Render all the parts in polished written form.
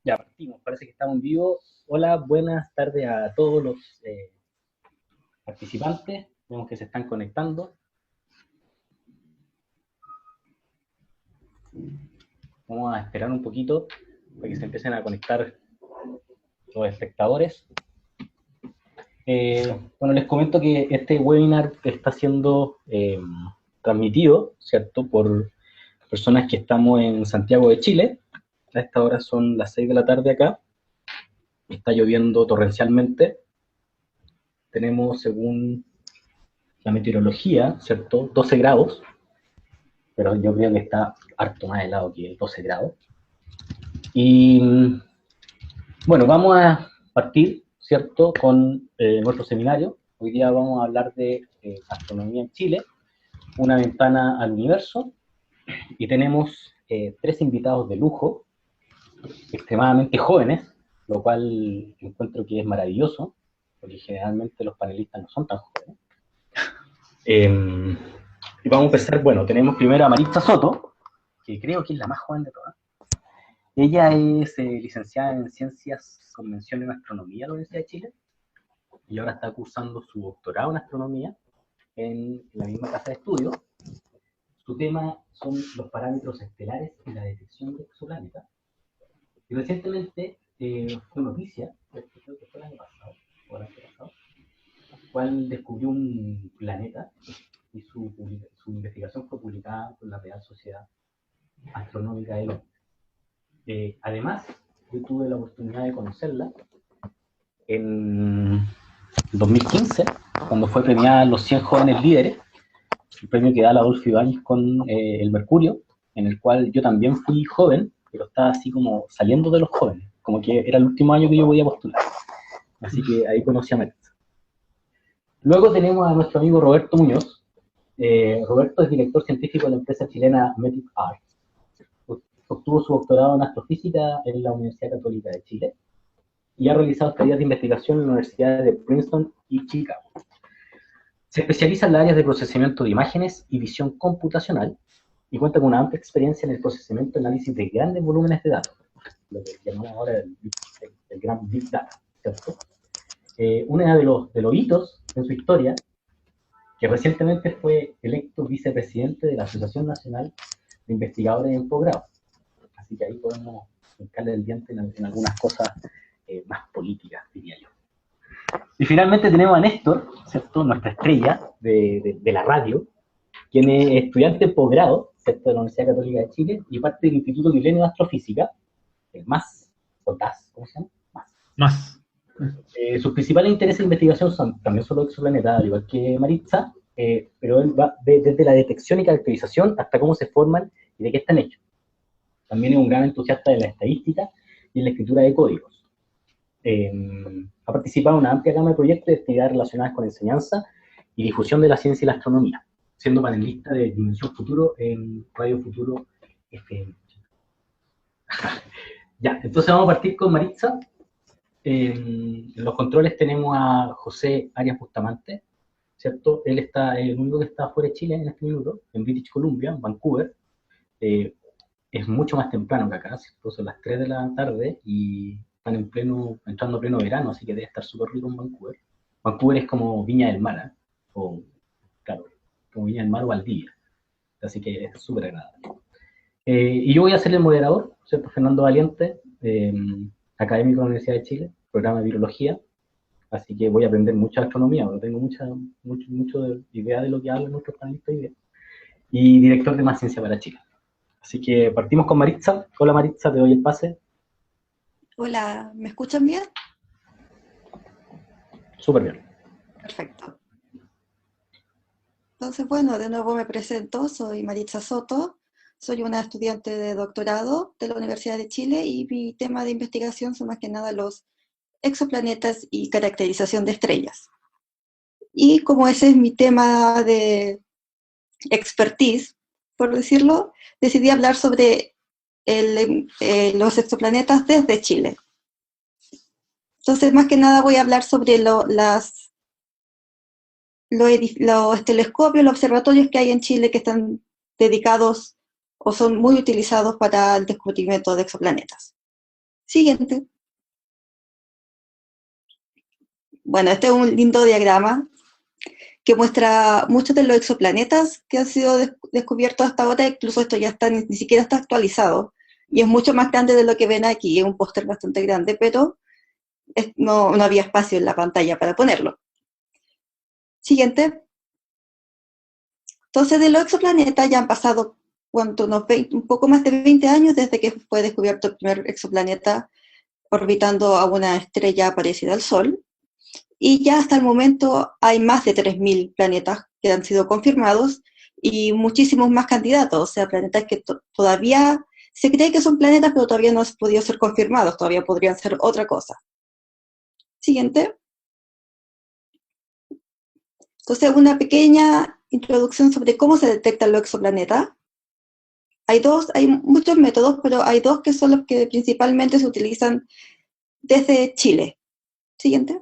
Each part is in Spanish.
Ya partimos, parece que estamos en vivo. Hola, buenas tardes a todos los participantes. Vemos que se están conectando. Vamos a esperar un poquito para que se empiecen a conectar los espectadores. Bueno, les comento que este webinar está siendo transmitido, ¿cierto?, por personas que estamos en Santiago de Chile. A esta hora son las 6 de la tarde acá. Está lloviendo torrencialmente. Tenemos, según la meteorología, ¿cierto?, 12 grados, pero yo creo que está harto más helado que 12 grados. Y bueno, vamos a partir, ¿cierto?, con nuestro seminario. Hoy día vamos a hablar de astronomía en Chile, una ventana al universo, y tenemos tres invitados de lujo, extremadamente jóvenes, lo cual encuentro que es maravilloso, porque generalmente los panelistas no son tan jóvenes. Y vamos a empezar, bueno, tenemos primero a Maritza Soto, que creo que es la más joven de todas. Ella es licenciada en Ciencias con mención en Astronomía de la Universidad de Chile y ahora está cursando su doctorado en Astronomía en la misma casa de estudio. Su tema son los parámetros estelares y la detección de exoplanetas. Y recientemente fue noticia, creo que fue el año pasado, o el año pasado, cual descubrió un planeta y su investigación fue publicada por la Real Sociedad Astronómica de Londres. Además, yo tuve la oportunidad de conocerla en 2015, cuando fue premiada Los 100 Jóvenes Líderes, el premio que da la Adolfo Ibáñez con el Mercurio, en el cual yo también fui joven, pero estaba así como saliendo de los jóvenes, como que era el último año que yo podía postular. Así que ahí conocí a Maritza. Luego tenemos a nuestro amigo Roberto Muñoz. Roberto es director científico de la empresa chilena Metric Arts. Obtuvo su doctorado en astrofísica en la Universidad Católica de Chile y ha realizado tareas de investigación en las universidades de Princeton y Chicago. Se especializa en las áreas de procesamiento de imágenes y visión computacional y cuenta con una amplia experiencia en el procesamiento y análisis de grandes volúmenes de datos, lo que llamamos ahora el gran Big Data, ¿cierto? Uno de los hitos en su historia, que recientemente fue electo vicepresidente de la Asociación Nacional de Investigadores en Posgrado. Así que ahí podemos hincarle el diente en algunas cosas más políticas, diría yo. Y finalmente tenemos a Néstor, ¿cierto?, nuestra estrella de la radio, quien es estudiante en posgrado, ¿cierto?, de la Universidad Católica de Chile y parte del Instituto Milenio de Astrofísica, el MAS, o TAS, ¿cómo se llama? MAS. Más. Sus principales intereses de investigación son también solo exoplanetas, al igual que Maritza, pero él va desde la detección y caracterización hasta cómo se forman y de qué están hechos. También es un gran entusiasta de la estadística y en la escritura de códigos. Ha participado en una amplia gama de proyectos de actividades relacionadas con enseñanza y difusión de la ciencia y la astronomía, siendo panelista de Dimensión Futuro en Radio Futuro FM. Ya, entonces vamos a partir con Maritza. En los controles tenemos a José Arias Bustamante, ¿cierto? Él está, el único que está fuera de Chile en este minuto, en British Columbia, en Vancouver. Es mucho más temprano que acá, ¿cierto? Son las 3 de la tarde y están entrando a pleno verano, así que debe estar súper rico en Vancouver. Vancouver es como Viña del Mar, ¿eh? O, claro, como Viña del Mar o Valdivia, así que es súper agradable. Y yo voy a ser el moderador, ¿cierto? Fernando Valiente, académico de la Universidad de Chile, programa de virología, así que voy a aprender mucha astronomía, no tengo mucha idea de lo que hablan nuestros panelistas hoy día. Y director de Más Ciencia para Chile. Así que partimos con Maritza. Hola Maritza, te doy el pase. Hola, ¿me escuchan bien? Súper bien. Perfecto. Entonces, bueno, de nuevo me presento, soy Maritza Soto, soy una estudiante de doctorado de la Universidad de Chile y mi tema de investigación son más que nada los exoplanetas y caracterización de estrellas. Y como ese es mi tema de expertise, por decirlo, decidí hablar sobre los exoplanetas desde Chile. Entonces, más que nada voy a hablar sobre los telescopios, los observatorios que hay en Chile que están dedicados o son muy utilizados para el descubrimiento de exoplanetas. Siguiente. Bueno, este es un lindo diagrama que muestra muchos de los exoplanetas que han sido descubiertos hasta ahora. Incluso esto ya está, ni siquiera está actualizado, y es mucho más grande de lo que ven aquí. Es un póster bastante grande, pero no había espacio en la pantalla para ponerlo. Siguiente. Entonces, de los exoplanetas ya han pasado un poco más de 20 años desde que fue descubierto el primer exoplaneta orbitando a una estrella parecida al Sol, y ya hasta el momento hay más de 3.000 planetas que han sido confirmados y muchísimos más candidatos, o sea, planetas que todavía se cree que son planetas, pero todavía no han podido ser confirmados, todavía podrían ser otra cosa. Siguiente. Entonces, una pequeña introducción sobre cómo se detectan los exoplanetas. Hay muchos métodos, pero hay dos que son los que principalmente se utilizan desde Chile. Siguiente.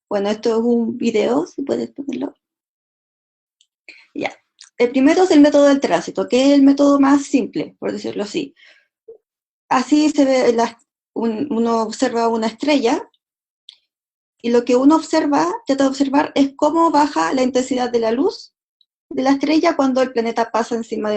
Bueno, esto es un video, si puedes ponerlo. Ya. El primero es el método del tránsito, que es el método más simple, por decirlo así. Así se ve, uno observa una estrella, y lo que uno trata de observar es cómo baja la intensidad de la luz de la estrella cuando el planeta pasa encima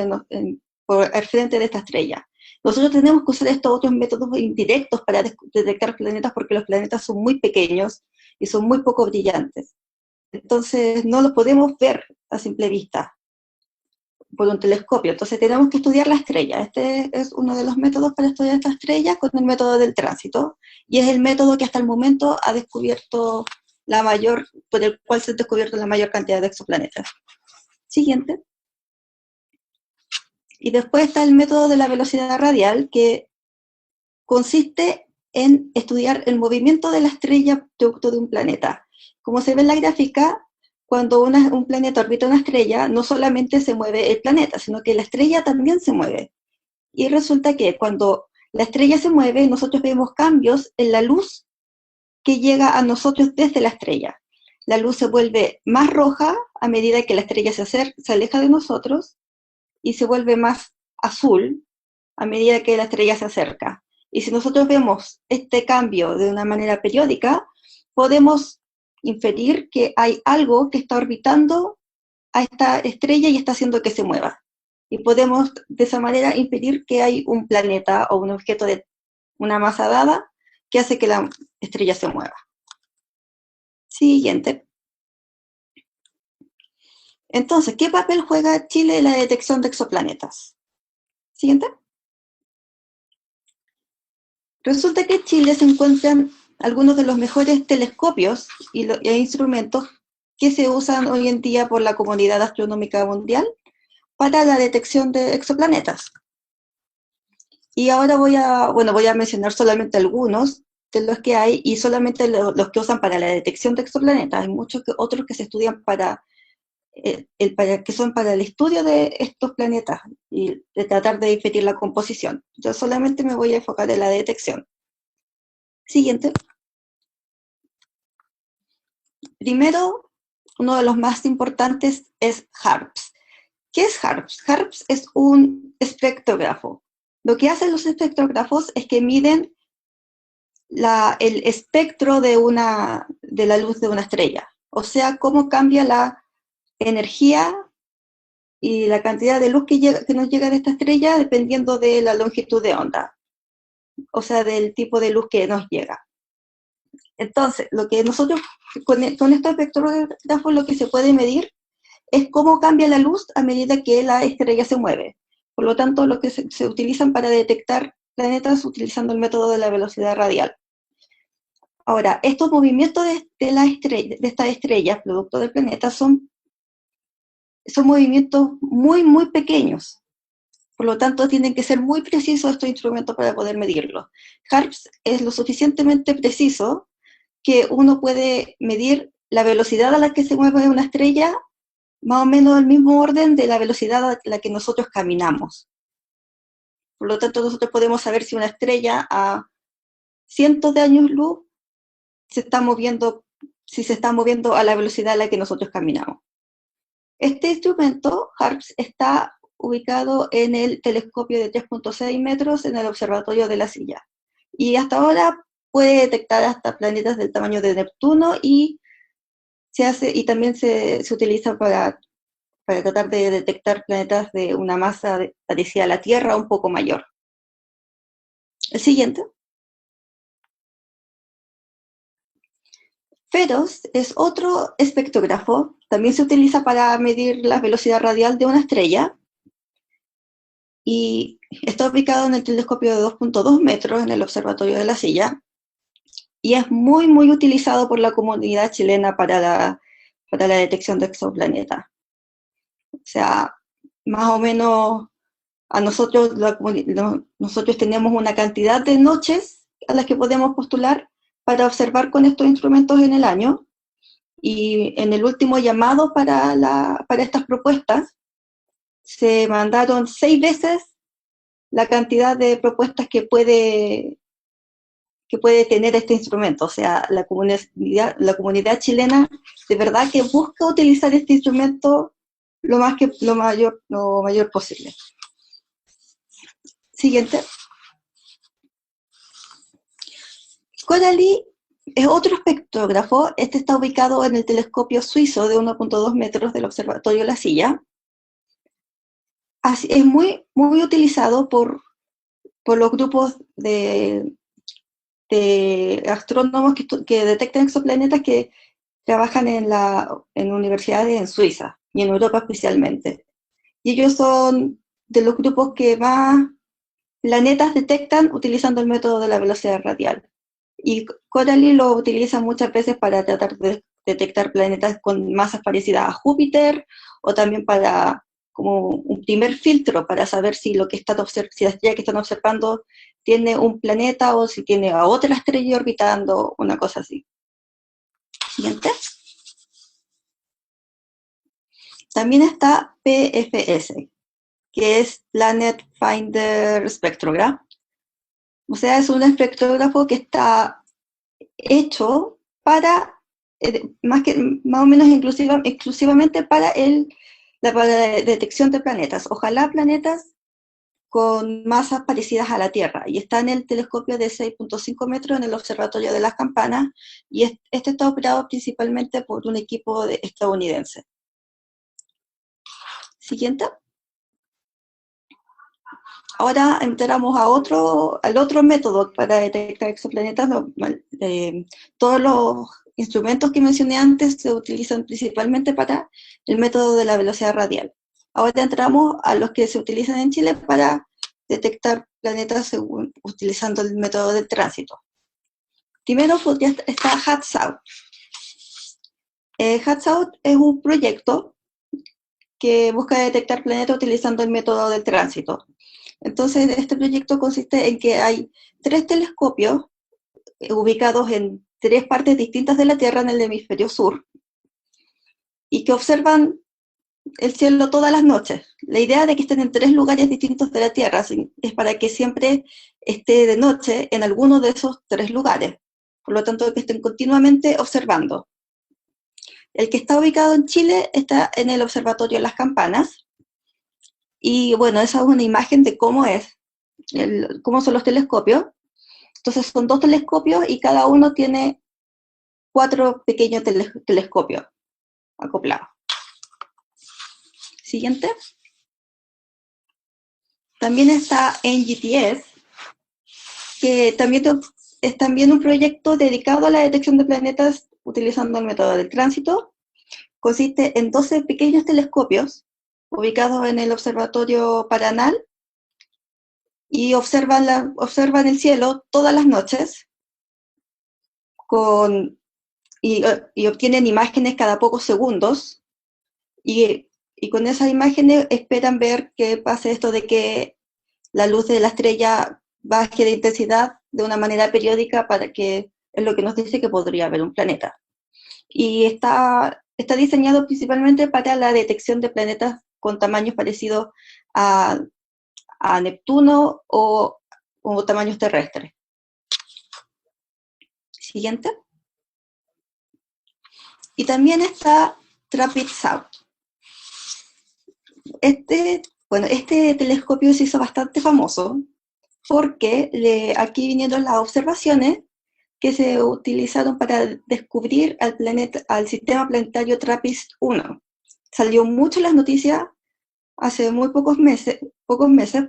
por el frente de esta estrella. Nosotros tenemos que usar estos otros métodos indirectos para detectar planetas, porque los planetas son muy pequeños y son muy poco brillantes. Entonces no los podemos ver a simple vista por un telescopio. Entonces tenemos que estudiar la estrella. Este es uno de los métodos para estudiar esta estrella, con el método del tránsito, y es el método que hasta el momento ha descubierto por el cual se ha descubierto la mayor cantidad de exoplanetas. Siguiente. Y después está el método de la velocidad radial, que consiste en estudiar el movimiento de la estrella producto de un planeta. Como se ve en la gráfica, cuando un planeta orbita una estrella, no solamente se mueve el planeta, sino que la estrella también se mueve. Y resulta que cuando la estrella se mueve, nosotros vemos cambios en la luz que llega a nosotros desde la estrella. La luz se vuelve más roja a medida que la estrella se aleja de nosotros, y se vuelve más azul a medida que la estrella se acerca. Y si nosotros vemos este cambio de una manera periódica, podemos inferir que hay algo que está orbitando a esta estrella y está haciendo que se mueva. Y podemos de esa manera inferir que hay un planeta o un objeto de una masa dada que hace que la estrella se mueva. Siguiente. Entonces, ¿qué papel juega Chile en la detección de exoplanetas? Siguiente. Resulta que en Chile se encuentran algunos de los mejores telescopios e instrumentos que se usan hoy en día por la comunidad astronómica mundial para la detección de exoplanetas. Y ahora voy a mencionar solamente algunos de los que hay, y solamente los que usan para la detección de exoplanetas. Hay muchos otros que se estudian que son para el estudio de estos planetas y de tratar de inferir la composición. Yo solamente me voy a enfocar en la detección. Siguiente. Primero, uno de los más importantes es HARPS. ¿Qué es HARPS? HARPS es un espectrógrafo. Lo que hacen los espectrógrafos es que miden el espectro de la luz de una estrella. O sea, cómo cambia la energía y la cantidad de luz que nos llega de esta estrella dependiendo de la longitud de onda, o sea, del tipo de luz que nos llega. Entonces, lo que nosotros, con estos espectrógrafos, lo que se puede medir es cómo cambia la luz a medida que la estrella se mueve. Por lo tanto, lo que se utilizan para detectar planetas utilizando el método de la velocidad radial. Ahora, estos movimientos de estas estrellas, producto del planeta, son movimientos muy, muy pequeños. Por lo tanto, tienen que ser muy precisos estos instrumentos para poder medirlos. HARPS es lo suficientemente preciso que uno puede medir la velocidad a la que se mueve una estrella, más o menos el mismo orden de la velocidad a la que nosotros caminamos. Por lo tanto, nosotros podemos saber si una estrella a cientos de años luz si se está moviendo a la velocidad a la que nosotros caminamos. Este instrumento, HARPS, está ubicado en el telescopio de 3.6 metros en el Observatorio de la Silla. Y hasta ahora puede detectar hasta planetas del tamaño de Neptuno y también se utiliza para tratar de detectar planetas de una masa parecida a la Tierra, un poco mayor. El siguiente. FEROS es otro espectrógrafo, también se utiliza para medir la velocidad radial de una estrella, y está ubicado en el telescopio de 2.2 metros en el Observatorio de la Silla, y es muy, muy utilizado por la comunidad chilena para la detección de exoplanetas. O sea, más o menos a nosotros, nosotros tenemos una cantidad de noches a las que podemos postular para observar con estos instrumentos en el año, y en el último llamado para estas propuestas se mandaron 6 veces la cantidad de propuestas que puede tener este instrumento. O sea, la comunidad chilena de verdad que busca utilizar este instrumento lo mayor posible. Siguiente. Coralie es otro espectrógrafo. Este está ubicado en el telescopio suizo de 1.2 metros del Observatorio La Silla. Es muy, muy utilizado por los grupos de astrónomos que detectan exoplanetas, que trabajan en universidades en Suiza y en Europa especialmente. Y ellos son de los grupos que más planetas detectan utilizando el método de la velocidad radial. Y Coralie lo utiliza muchas veces para tratar de detectar planetas con masas parecidas a Júpiter, o también para como un primer filtro para saber si la estrella que están observando tiene un planeta o si tiene a otra estrella orbitando, una cosa así. Siguiente. También está PFS, que es Planet Finder Spectrograph. O sea, es un espectrógrafo que está hecho para, más o menos exclusivamente para la detección de planetas. Ojalá planetas con masas parecidas a la Tierra, y está en el telescopio de 6.5 metros en el Observatorio de las Campanas, y este está operado principalmente por un equipo estadounidense. Siguiente. Ahora entramos al otro método para detectar exoplanetas. Todos los instrumentos que mencioné antes se utilizan principalmente para el método de la velocidad radial. Ahora entramos a los que se utilizan en Chile para detectar planetas utilizando el método de tránsito. Primero está HATSOUT. HATSOUT es un proyecto que busca detectar planetas utilizando el método del tránsito. Entonces, este proyecto consiste en que hay 3 telescopios ubicados en 3 partes distintas de la Tierra en el hemisferio sur, y que observan el cielo todas las noches. La idea de que estén en 3 lugares distintos de la Tierra es para que siempre esté de noche en alguno de esos 3 lugares. Por lo tanto, que estén continuamente observando. El que está ubicado en Chile está en el Observatorio Las Campanas. Y bueno, esa es una imagen de cómo son los telescopios. Entonces son 2 telescopios y cada uno tiene 4 pequeños telescopios acoplados. Siguiente. También está NGTS, que es también un proyecto dedicado a la detección de planetas utilizando el método del tránsito. Consiste en 12 pequeños telescopios ubicados en el Observatorio Paranal, y observan el cielo todas las noches y obtienen imágenes cada pocos segundos, y con esas imágenes esperan ver qué pasa esto de que la luz de la estrella baje de intensidad de una manera periódica, para que es lo que nos dice que podría haber un planeta. Y está diseñado principalmente para la detección de planetas con tamaños parecidos a Neptuno o tamaños terrestres. Siguiente. Y también está TRAPPIST-SOUT. Bueno, este telescopio se hizo bastante famoso porque aquí vinieron las observaciones que se utilizaron para descubrir al sistema planetario TRAPPIST-1. Salió mucho en las noticias hace muy pocos meses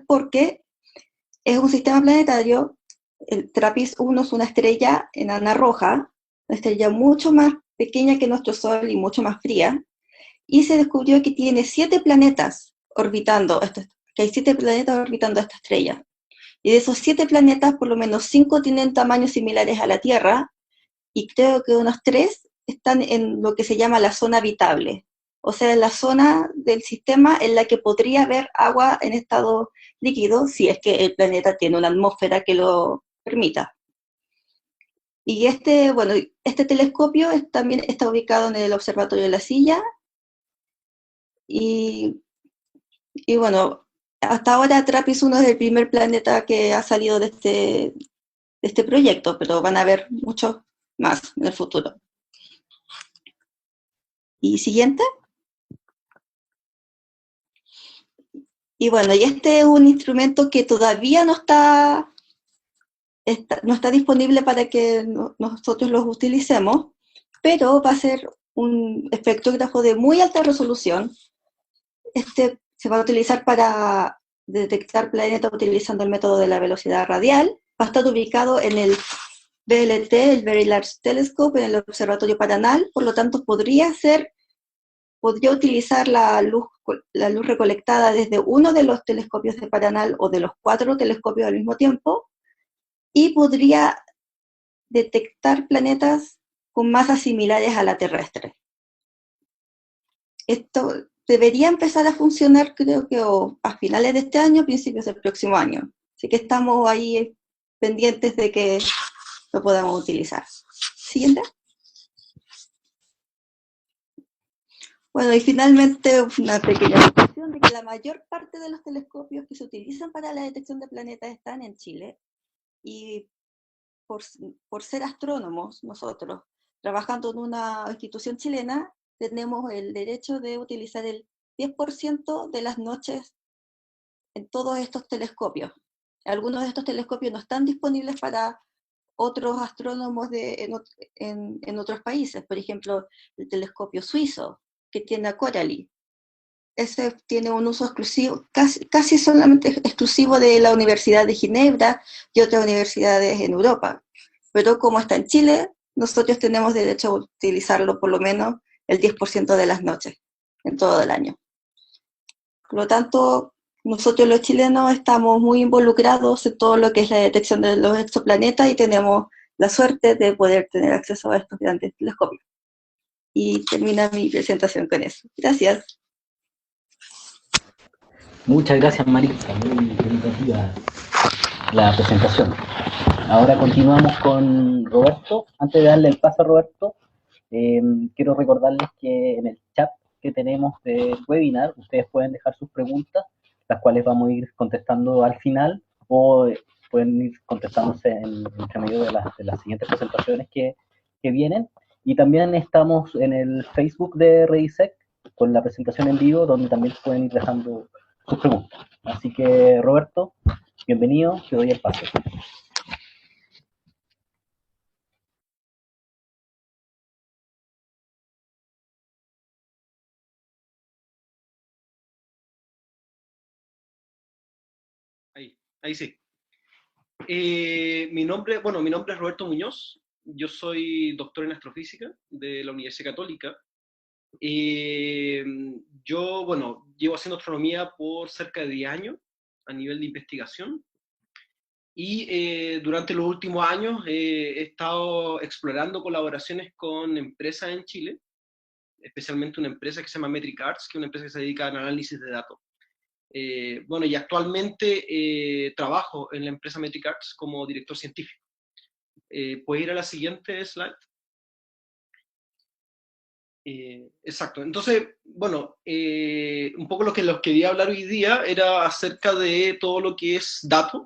porque es un sistema planetario. El TRAPPIST-1 es una estrella enana roja, una estrella mucho más pequeña que nuestro Sol y mucho más fría, y se descubrió que tiene 7 planetas orbitando, que hay 7 planetas orbitando esta estrella. Y de esos 7 planetas, por lo menos 5 tienen tamaños similares a la Tierra, y creo que unos 3 están en lo que se llama la zona habitable, o sea, en la zona del sistema en la que podría haber agua en estado líquido, si es que el planeta tiene una atmósfera que lo permita. Y este telescopio también está ubicado en el Observatorio de la Silla, y bueno, hasta ahora TRAPPIST-1 es el primer planeta que ha salido de este proyecto, pero van a haber muchos más en el futuro. Y siguiente. Y bueno, y este es un instrumento que todavía no está disponible para que nosotros los utilicemos, pero va a ser un espectrógrafo de muy alta resolución. Este se va a utilizar para detectar planetas utilizando el método de la velocidad radial. Va a estar ubicado en el VLT, el Very Large Telescope, en el Observatorio Paranal, por lo tanto podría utilizar la luz recolectada desde uno de los telescopios de Paranal o de los 4 telescopios al mismo tiempo, y podría detectar planetas con masas similares a la terrestre. Esto debería empezar a funcionar, creo que a finales de este año, principios del próximo año. Así que estamos ahí pendientes de que lo podamos utilizar. Siguiente. Bueno, y finalmente una pequeña conclusión de que la mayor parte de los telescopios que se utilizan para la detección de planetas están en Chile, y por ser astrónomos nosotros, trabajando en una institución chilena, tenemos el derecho de utilizar el 10% de las noches en todos estos telescopios. Algunos de estos telescopios no están disponibles para otros astrónomos en otros países. Por ejemplo, el telescopio suizo, que tiene a Coralie. Ese tiene un uso exclusivo, casi solamente exclusivo de la Universidad de Ginebra y otras universidades en Europa. Pero como está en Chile, nosotros tenemos derecho a utilizarlo por lo menos el 10% de las noches, en todo el año. Por lo tanto, nosotros los chilenos estamos muy involucrados en todo lo que es la detección de los exoplanetas y tenemos la suerte de poder tener acceso a estos grandes telescopios. Y termina mi presentación con eso. Gracias. Muchas gracias, Maritza, muy educativa la presentación. Ahora continuamos con Roberto. Antes de darle el paso a Roberto, quiero recordarles que en el chat que tenemos de webinar, ustedes pueden dejar sus preguntas, las cuales vamos a ir contestando al final, o pueden ir contestándose entre medio de las siguientes presentaciones que vienen. Y también estamos en el Facebook de Redisec con la presentación en vivo, donde también pueden ir dejando sus preguntas. Así que, Roberto, bienvenido, te doy el paso. Ahí sí. Mi nombre es Roberto Muñoz. Yo soy doctor en astrofísica de la Universidad Católica. Yo, llevo haciendo astronomía por cerca de 10 años a nivel de investigación. Y durante los últimos años he estado explorando colaboraciones con empresas en Chile, especialmente una empresa que se llama Metric Arts, que es una empresa que se dedica al análisis de datos. Y actualmente trabajo en la empresa Metric Arts como director científico. ¿Puedes ir a la siguiente slide? Exacto. Entonces, un poco lo que los quería hablar hoy día era acerca de todo lo que es datos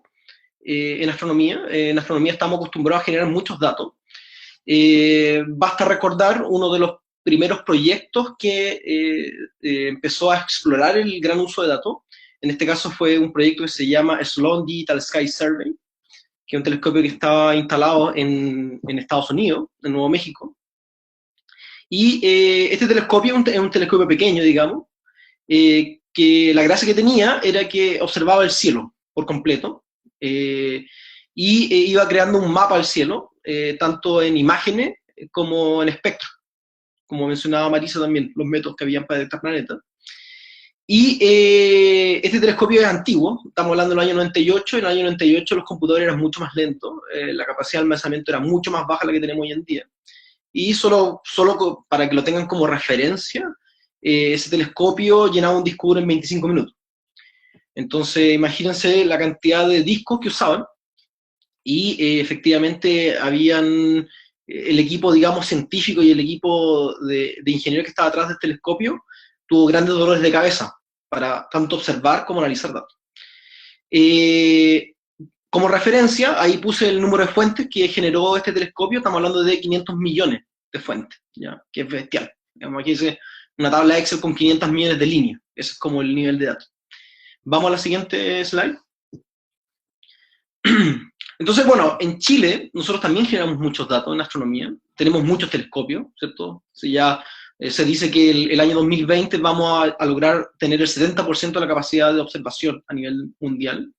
en astronomía. En astronomía estamos acostumbrados a generar muchos datos. Basta recordar uno de los primeros proyectos que empezó a explorar el gran uso de datos, En este caso fue un proyecto que se llama Sloan Digital Sky Survey, que es un telescopio que estaba instalado en Estados Unidos, en Nuevo México. Y este telescopio es un telescopio pequeño, digamos, que la gracia que tenía era que observaba el cielo por completo, y iba creando un mapa del cielo, tanto en imágenes como en espectro, como mencionaba Marisa también, los métodos que habían para detectar planetas. Y este telescopio es antiguo, estamos hablando del año 98, en el año 98 los computadores eran mucho más lentos, la capacidad de almacenamiento era mucho más baja a la que tenemos hoy en día. Y solo para que lo tengan como referencia, ese telescopio llenaba un disco duro en 25 minutos. Entonces, imagínense la cantidad de discos que usaban, y efectivamente habían el equipo, digamos, científico y el equipo de ingenieros que estaba atrás del telescopio tuvo grandes dolores de cabeza para tanto observar como analizar datos. Como referencia, ahí puse el número de fuentes que generó este telescopio, estamos hablando de 500 millones de fuentes, ¿ya? Que es bestial. Digamos, aquí dice una tabla Excel con 500 millones de líneas, ese es como el nivel de datos. Vamos a la siguiente slide. Entonces, bueno, en Chile nosotros también generamos muchos datos en astronomía, tenemos muchos telescopios, ¿cierto? Si ya se dice que el año 2020 vamos a lograr tener el 70% de la capacidad de observación a nivel mundial.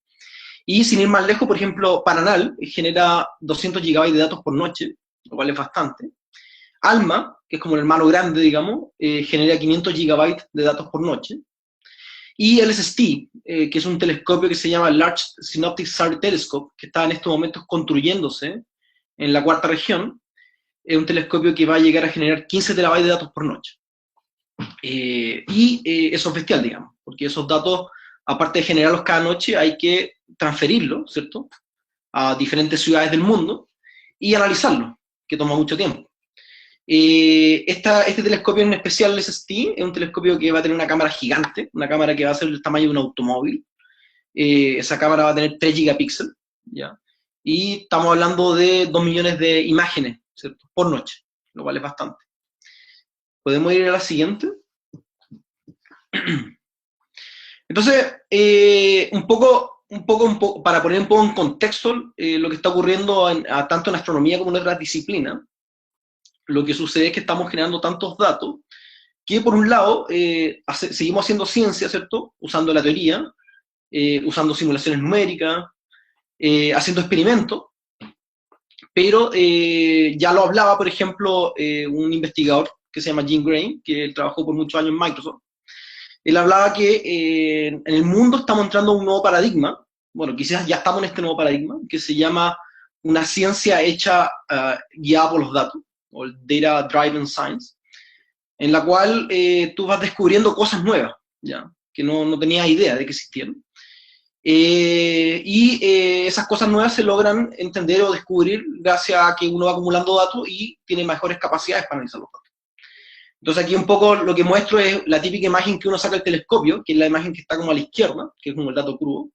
Y sin ir más lejos, por ejemplo, Paranal genera 200 gigabytes de datos por noche, lo cual es bastante. ALMA, que es como el hermano grande, digamos, genera 500 gigabytes de datos por noche. Y el LSST, que es un telescopio que se llama Large Synoptic Star Telescope, que está en estos momentos construyéndose en la cuarta región, es un telescopio que va a llegar a generar 15 terabytes de datos por noche. Eso es bestial, digamos, porque esos datos, aparte de generarlos cada noche, hay que transferirlos, ¿cierto?, a diferentes ciudades del mundo y analizarlos, que toma mucho tiempo. Este telescopio en especial, el SST, es un telescopio que va a tener una cámara gigante, una cámara que va a ser del tamaño de un automóvil. Esa cámara va a tener 3 gigapíxeles, ¿ya? Y estamos hablando de 2 millones de imágenes, ¿cierto?, por noche, lo cual es bastante. ¿Podemos ir a la siguiente? Entonces, un poco, para poner un poco en contexto lo que está ocurriendo tanto en astronomía como en otras disciplinas, lo que sucede es que estamos generando tantos datos que, por un lado, seguimos haciendo ciencia, ¿cierto?, usando la teoría, usando simulaciones numéricas, haciendo experimentos, pero ya lo hablaba, por ejemplo, un investigador que se llama Jim Gray, que trabajó por muchos años en Microsoft. Él hablaba que en el mundo estamos entrando a un nuevo paradigma, bueno, quizás ya estamos en este nuevo paradigma, que se llama una ciencia hecha guiada por los datos, o el Data Driven Science, en la cual tú vas descubriendo cosas nuevas, ¿ya?, que no tenías idea de que existían. Esas cosas nuevas se logran entender o descubrir gracias a que uno va acumulando datos y tiene mejores capacidades para analizar los datos. Entonces aquí un poco lo que muestro es la típica imagen que uno saca del telescopio, que es la imagen que está como a la izquierda, que es como el dato crudo,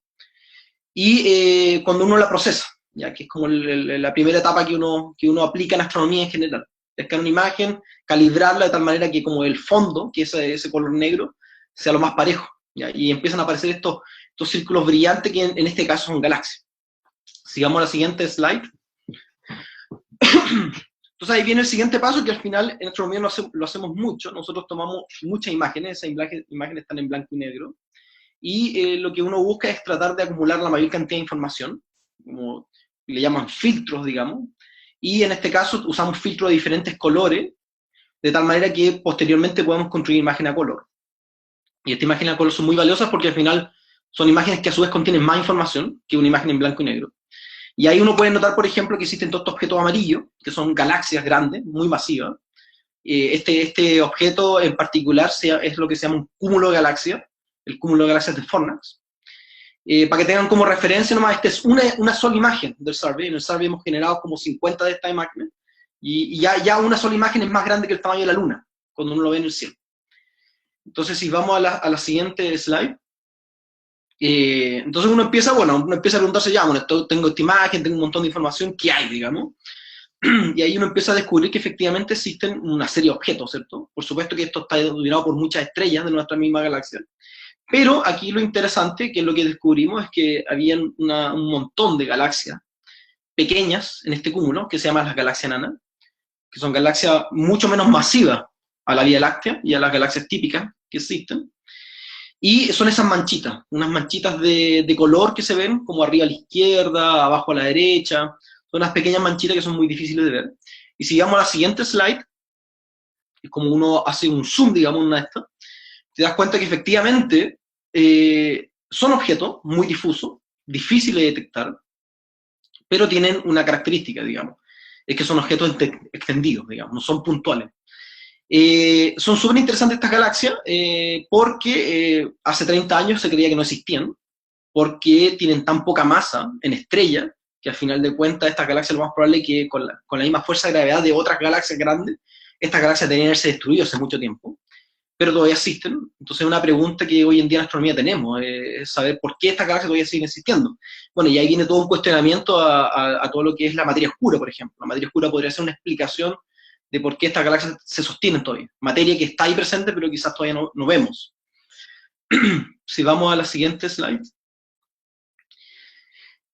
y cuando uno la procesa, ya que es como la primera etapa que uno aplica en astronomía en general. Pescar una imagen, calibrarla de tal manera que como el fondo, que es ese color negro, sea lo más parejo, ¿ya? Y empiezan a aparecer estos círculos brillantes que en este caso son galaxias. Sigamos a la siguiente slide. Entonces ahí viene el siguiente paso, que al final en astronomía lo hacemos mucho. Nosotros tomamos muchas imágenes, esas imágenes están en blanco y negro, y lo que uno busca es tratar de acumular la mayor cantidad de información, como le llaman filtros, digamos, y en este caso usamos filtros de diferentes colores, de tal manera que posteriormente podemos construir imágenes a color. Y estas imágenes a color son muy valiosas porque al final son imágenes que a su vez contienen más información que una imagen en blanco y negro. Y ahí uno puede notar, por ejemplo, que existen todos estos objetos amarillos, que son galaxias grandes, muy masivas. Este objeto en particular es lo que se llama un cúmulo de galaxias, el cúmulo de galaxias de Fornax. Para que tengan como referencia nomás, esta es una sola imagen del survey. En el survey hemos generado como 50 de estas imágenes, y ya una sola imagen es más grande que el tamaño de la Luna, cuando uno lo ve en el cielo. Entonces, si vamos a la siguiente slide, entonces uno empieza a preguntarse, ya, bueno, tengo esta imagen, tengo un montón de información, ¿qué hay, digamos? Y ahí uno empieza a descubrir que efectivamente existen una serie de objetos, ¿cierto? Por supuesto que esto está dominado por muchas estrellas de nuestra misma galaxia, Pero aquí lo interesante, que es lo que descubrimos, es que había un montón de galaxias pequeñas en este cúmulo, que se llaman las galaxias enanas, que son galaxias mucho menos masivas a la Vía Láctea y a las galaxias típicas que existen. Y son esas manchitas, unas manchitas de color que se ven como arriba a la izquierda, abajo a la derecha. Son unas pequeñas manchitas que son muy difíciles de ver. Y si vamos a la siguiente slide, es como uno hace un zoom, digamos, en una de estas, te das cuenta que efectivamente son objetos muy difusos, difíciles de detectar, pero tienen una característica, digamos, es que son objetos extendidos, digamos, no son puntuales. Son súper interesantes estas galaxias porque hace 30 años se creía que no existían, porque tienen tan poca masa en estrella, que al final de cuentas estas galaxias lo más probable es que con la misma fuerza de gravedad de otras galaxias grandes, estas galaxias deberían haberse destruido hace mucho tiempo, pero todavía existen. Entonces una pregunta que hoy en día en astronomía tenemos es saber por qué estas galaxias todavía siguen existiendo. Bueno, y ahí viene todo un cuestionamiento a todo lo que es la materia oscura, por ejemplo. La materia oscura podría ser una explicación de por qué estas galaxias se sostienen todavía. Materia que está ahí presente, pero quizás todavía no vemos. Si vamos a la siguiente slide.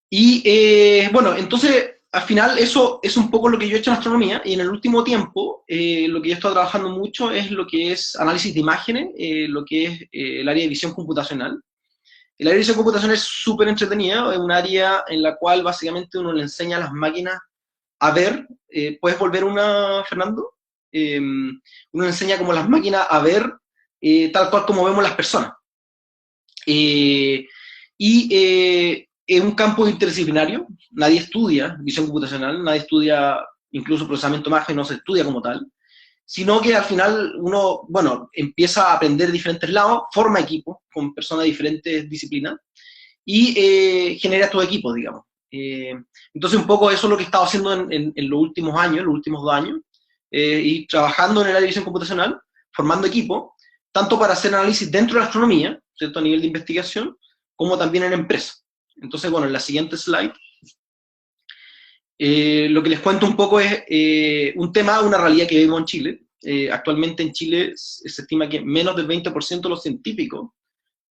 Y bueno, entonces, al final eso es un poco lo que yo he hecho en astronomía, y en el último tiempo lo que yo he estado trabajando mucho es lo que es análisis de imágenes, lo que es el área de visión computacional. El área de visión computacional es súper entretenida, es un área en la cual básicamente uno le enseña a las máquinas a ver, ¿puedes volver una, Fernando? Uno le enseña como las máquinas a ver tal cual como vemos las personas. Es un campo interdisciplinario, nadie estudia visión computacional, nadie estudia incluso procesamiento de imagen, no se estudia como tal, sino que al final uno, bueno, empieza a aprender de diferentes lados, forma equipos con personas de diferentes disciplinas y genera estos equipos, digamos. Entonces un poco eso es lo que he estado haciendo en los últimos años, los últimos 2 años, y trabajando en el área de visión computacional, formando equipos, tanto para hacer análisis dentro de la astronomía, ¿cierto? A nivel de investigación, como también en empresas. Entonces, bueno, en la siguiente slide, lo que les cuento un poco es un tema, una realidad que vivimos en Chile. Actualmente en Chile se estima que menos del 20% de los científicos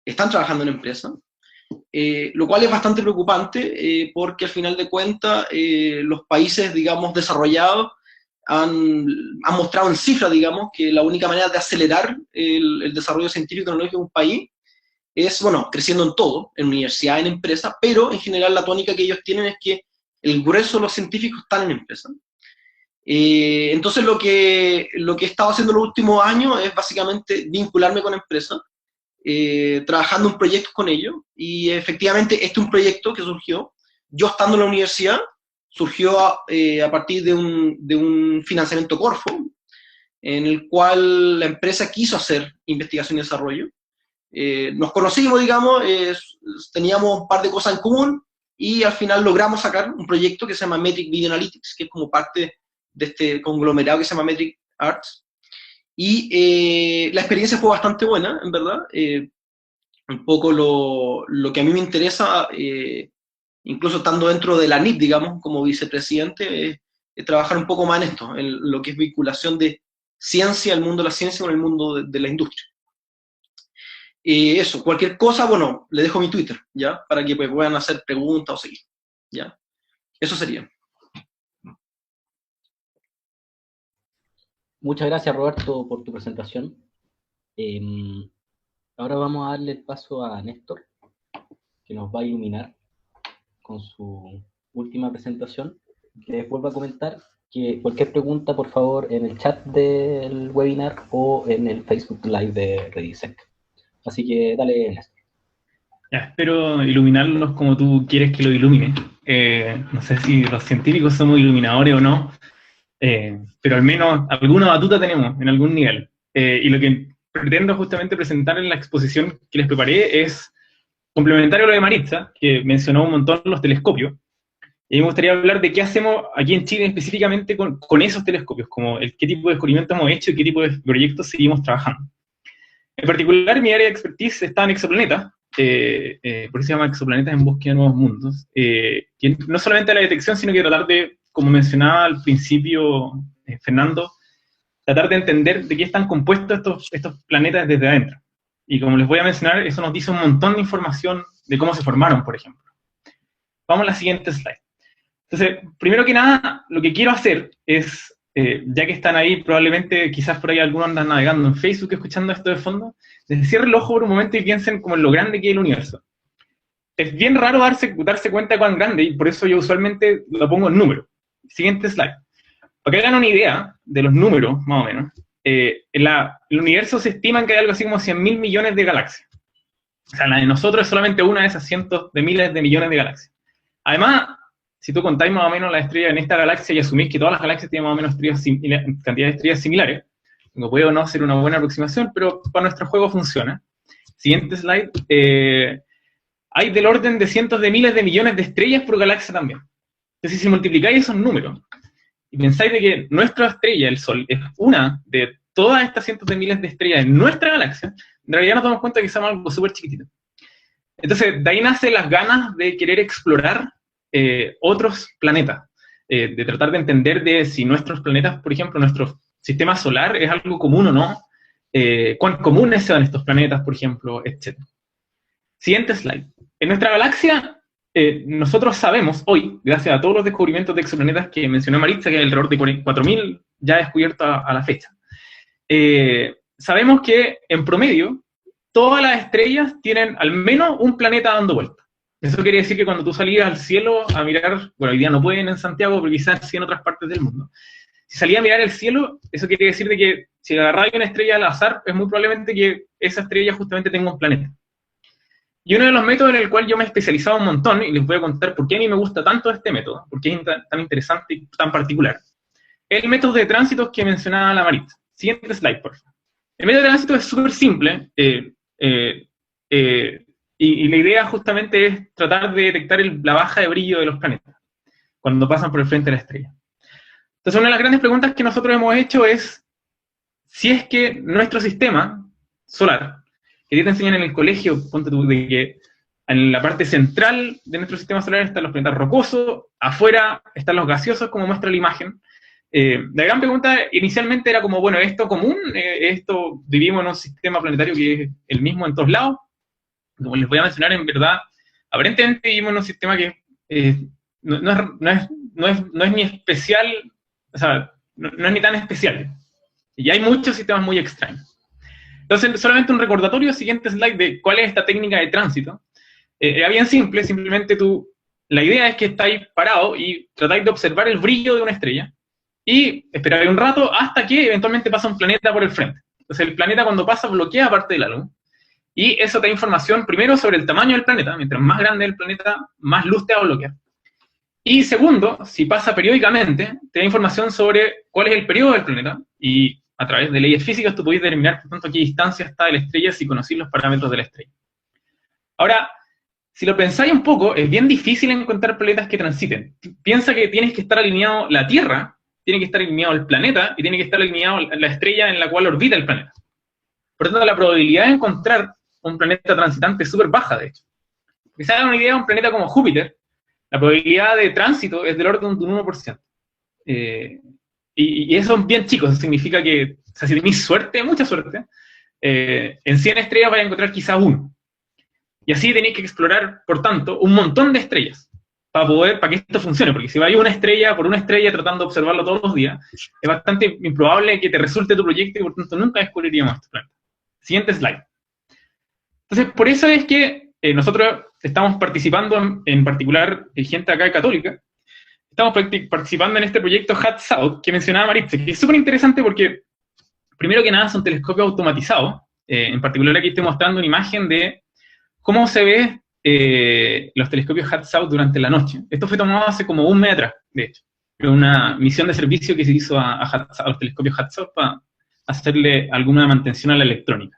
están trabajando en empresas, lo cual es bastante preocupante porque al final de cuentas los países, digamos, desarrollados han mostrado en cifras, digamos, que la única manera de acelerar el desarrollo científico y tecnológico de un país es, bueno, creciendo en todo, en universidad, en empresas, pero en general la tónica que ellos tienen es que el grueso de los científicos están en empresas. Entonces lo que he estado haciendo los últimos años es básicamente vincularme con empresas, trabajando en proyectos con ellos, y efectivamente este es un proyecto que surgió, yo estando en la universidad, surgió a partir de un financiamiento Corfo, en el cual la empresa quiso hacer investigación y desarrollo. Nos conocimos, digamos, teníamos un par de cosas en común, y al final logramos sacar un proyecto que se llama Metric Video Analytics, que es como parte de este conglomerado que se llama Metric Arts. Y la experiencia fue bastante buena, en verdad. Un poco lo que a mí me interesa, incluso estando dentro de la NIP, digamos, como vicepresidente, es trabajar un poco más en esto, en lo que es vinculación de ciencia, el mundo de la ciencia con el mundo de la industria. Eso, cualquier cosa, bueno, le dejo mi Twitter, ¿ya? Para que pues, puedan hacer preguntas o seguir, ¿ya? Eso sería. Muchas gracias, Roberto, por tu presentación. Ahora vamos a darle el paso a Néstor, que nos va a iluminar con su última presentación. Les vuelvo a comentar que cualquier pregunta, por favor, en el chat del webinar o en el Facebook Live de Redisec. Así que dale, Néstor. Ya, espero iluminarlos como tú quieres que lo ilumine. No sé si los científicos somos iluminadores o no, pero al menos alguna batuta tenemos en algún nivel. Y lo que pretendo justamente presentar en la exposición que les preparé es complementario a lo de Maritza, que mencionó un montón los telescopios. Y me gustaría hablar de qué hacemos aquí en Chile específicamente con esos telescopios, como qué tipo de descubrimientos hemos hecho y qué tipo de proyectos seguimos trabajando. En particular, mi área de expertise está en exoplanetas, por eso se llama Exoplanetas en Búsqueda de Nuevos Mundos, que no solamente la detección, sino que tratar de, como mencionaba al principio Fernando, tratar de entender de qué están compuestos estos planetas desde adentro. Y como les voy a mencionar, eso nos dice un montón de información de cómo se formaron, por ejemplo. Vamos a la siguiente slide. Entonces, primero que nada, lo que quiero hacer es, ya que están ahí, probablemente, quizás por ahí algunos andan navegando en Facebook escuchando esto de fondo, cierren el ojo por un momento y piensen como en lo grande que es el universo. Es bien raro darse cuenta de cuán grande, y por eso yo usualmente lo pongo en número. Siguiente slide. Para que hagan una idea de los números, más o menos, el universo se estima que hay algo así como 100.000 millones de galaxias. O sea, la de nosotros es solamente una de esas cientos de miles de millones de galaxias. Además, si tú contáis más o menos las estrellas en esta galaxia y asumís que todas las galaxias tienen más o menos cantidad de estrellas similares, no puede o no ser una buena aproximación, pero para nuestro juego funciona. Siguiente slide. Hay del orden de cientos de miles de millones de estrellas por galaxia también. Entonces, si multiplicáis esos números y pensáis de que nuestra estrella, el Sol, es una de todas estas cientos de miles de estrellas en nuestra galaxia, en realidad nos damos cuenta de que somos algo súper chiquitito. Entonces, de ahí nacen las ganas de querer explorar otros planetas, de tratar de entender de si nuestros planetas, por ejemplo, nuestro sistema solar es algo común o no, cuán comunes sean estos planetas, por ejemplo, etc. Siguiente slide. En nuestra galaxia, nosotros sabemos hoy, gracias a todos los descubrimientos de exoplanetas que mencionó Maritza, que hay alrededor de 4.000 ya descubiertos a la fecha, sabemos que, en promedio, todas las estrellas tienen al menos un planeta dando vuelta. Eso quiere decir que cuando tú salías al cielo a mirar, bueno, hoy día no pueden en Santiago, pero quizás sí en otras partes del mundo. Si salías a mirar el cielo, eso quiere decir de que si agarráis una estrella al azar, es muy probablemente que esa estrella justamente tenga un planeta. Y uno de los métodos en el cual yo me he especializado un montón, y les voy a contar por qué a mí me gusta tanto este método, por qué es tan interesante y tan particular, es el método de tránsitos que mencionaba la Maritza. Siguiente slide, por favor. El método de tránsito es súper simple, y la idea justamente es tratar de detectar la baja de brillo de los planetas cuando pasan por el frente de la estrella. Entonces, una de las grandes preguntas que nosotros hemos hecho es si es que nuestro sistema solar, que te enseñan en el colegio, ponte tú, de que en la parte central de nuestro sistema solar están los planetas rocosos, afuera están los gaseosos, como muestra la imagen. La gran pregunta inicialmente era como, bueno, ¿esto común? ¿Esto vivimos en un sistema planetario que es el mismo en todos lados? Como les voy a mencionar, en verdad, aparentemente vivimos en un sistema que no es ni especial, o sea, no es ni tan especial. Y hay muchos sistemas muy extraños. Entonces, solamente un recordatorio, siguiente slide, de cuál es esta técnica de tránsito. Era bien simple, simplemente la idea es que estáis parados y tratáis de observar el brillo de una estrella y esperáis un rato hasta que eventualmente pasa un planeta por el frente. Entonces, el planeta cuando pasa bloquea parte de la luz. Y eso te da información, primero, sobre el tamaño del planeta. Mientras más grande el planeta, más luz te va a bloquear. Y segundo, si pasa periódicamente, te da información sobre cuál es el periodo del planeta. Y a través de leyes físicas tú podés determinar, por tanto, a qué distancia está de la estrella si conocís los parámetros de la estrella. Ahora, si lo pensáis un poco, es bien difícil encontrar planetas que transiten. Piensa que tienes que estar alineado la Tierra, tiene que estar alineado el planeta, y tiene que estar alineado la estrella en la cual orbita el planeta. Por lo tanto, la probabilidad de encontrar un planeta transitante es súper baja, de hecho. Que se hagan una idea, un planeta como Júpiter, la probabilidad de tránsito es del orden de un 1%. Y eso es bien chico, eso significa que, o sea, si tenéis suerte, mucha suerte, en 100 estrellas vais a encontrar quizás uno. Y así tenéis que explorar, por tanto, un montón de estrellas para que esto funcione, porque si vais una estrella por una estrella tratando de observarlo todos los días, es bastante improbable que te resulte tu proyecto y por tanto nunca descubriríamos este planeta. Siguiente slide. Entonces, por eso es que nosotros estamos participando, en particular, gente acá católica, estamos participando en este proyecto HAT-SOUTH que mencionaba Maritza, que es súper interesante porque, primero que nada, son telescopios automatizados. En particular, aquí estoy mostrando una imagen de cómo se ve los telescopios HAT-SOUTH durante la noche. Esto fue tomado hace como un mes atrás, de hecho. Fue una misión de servicio que se hizo a los telescopios HAT-SOUTH para hacerle alguna mantención a la electrónica.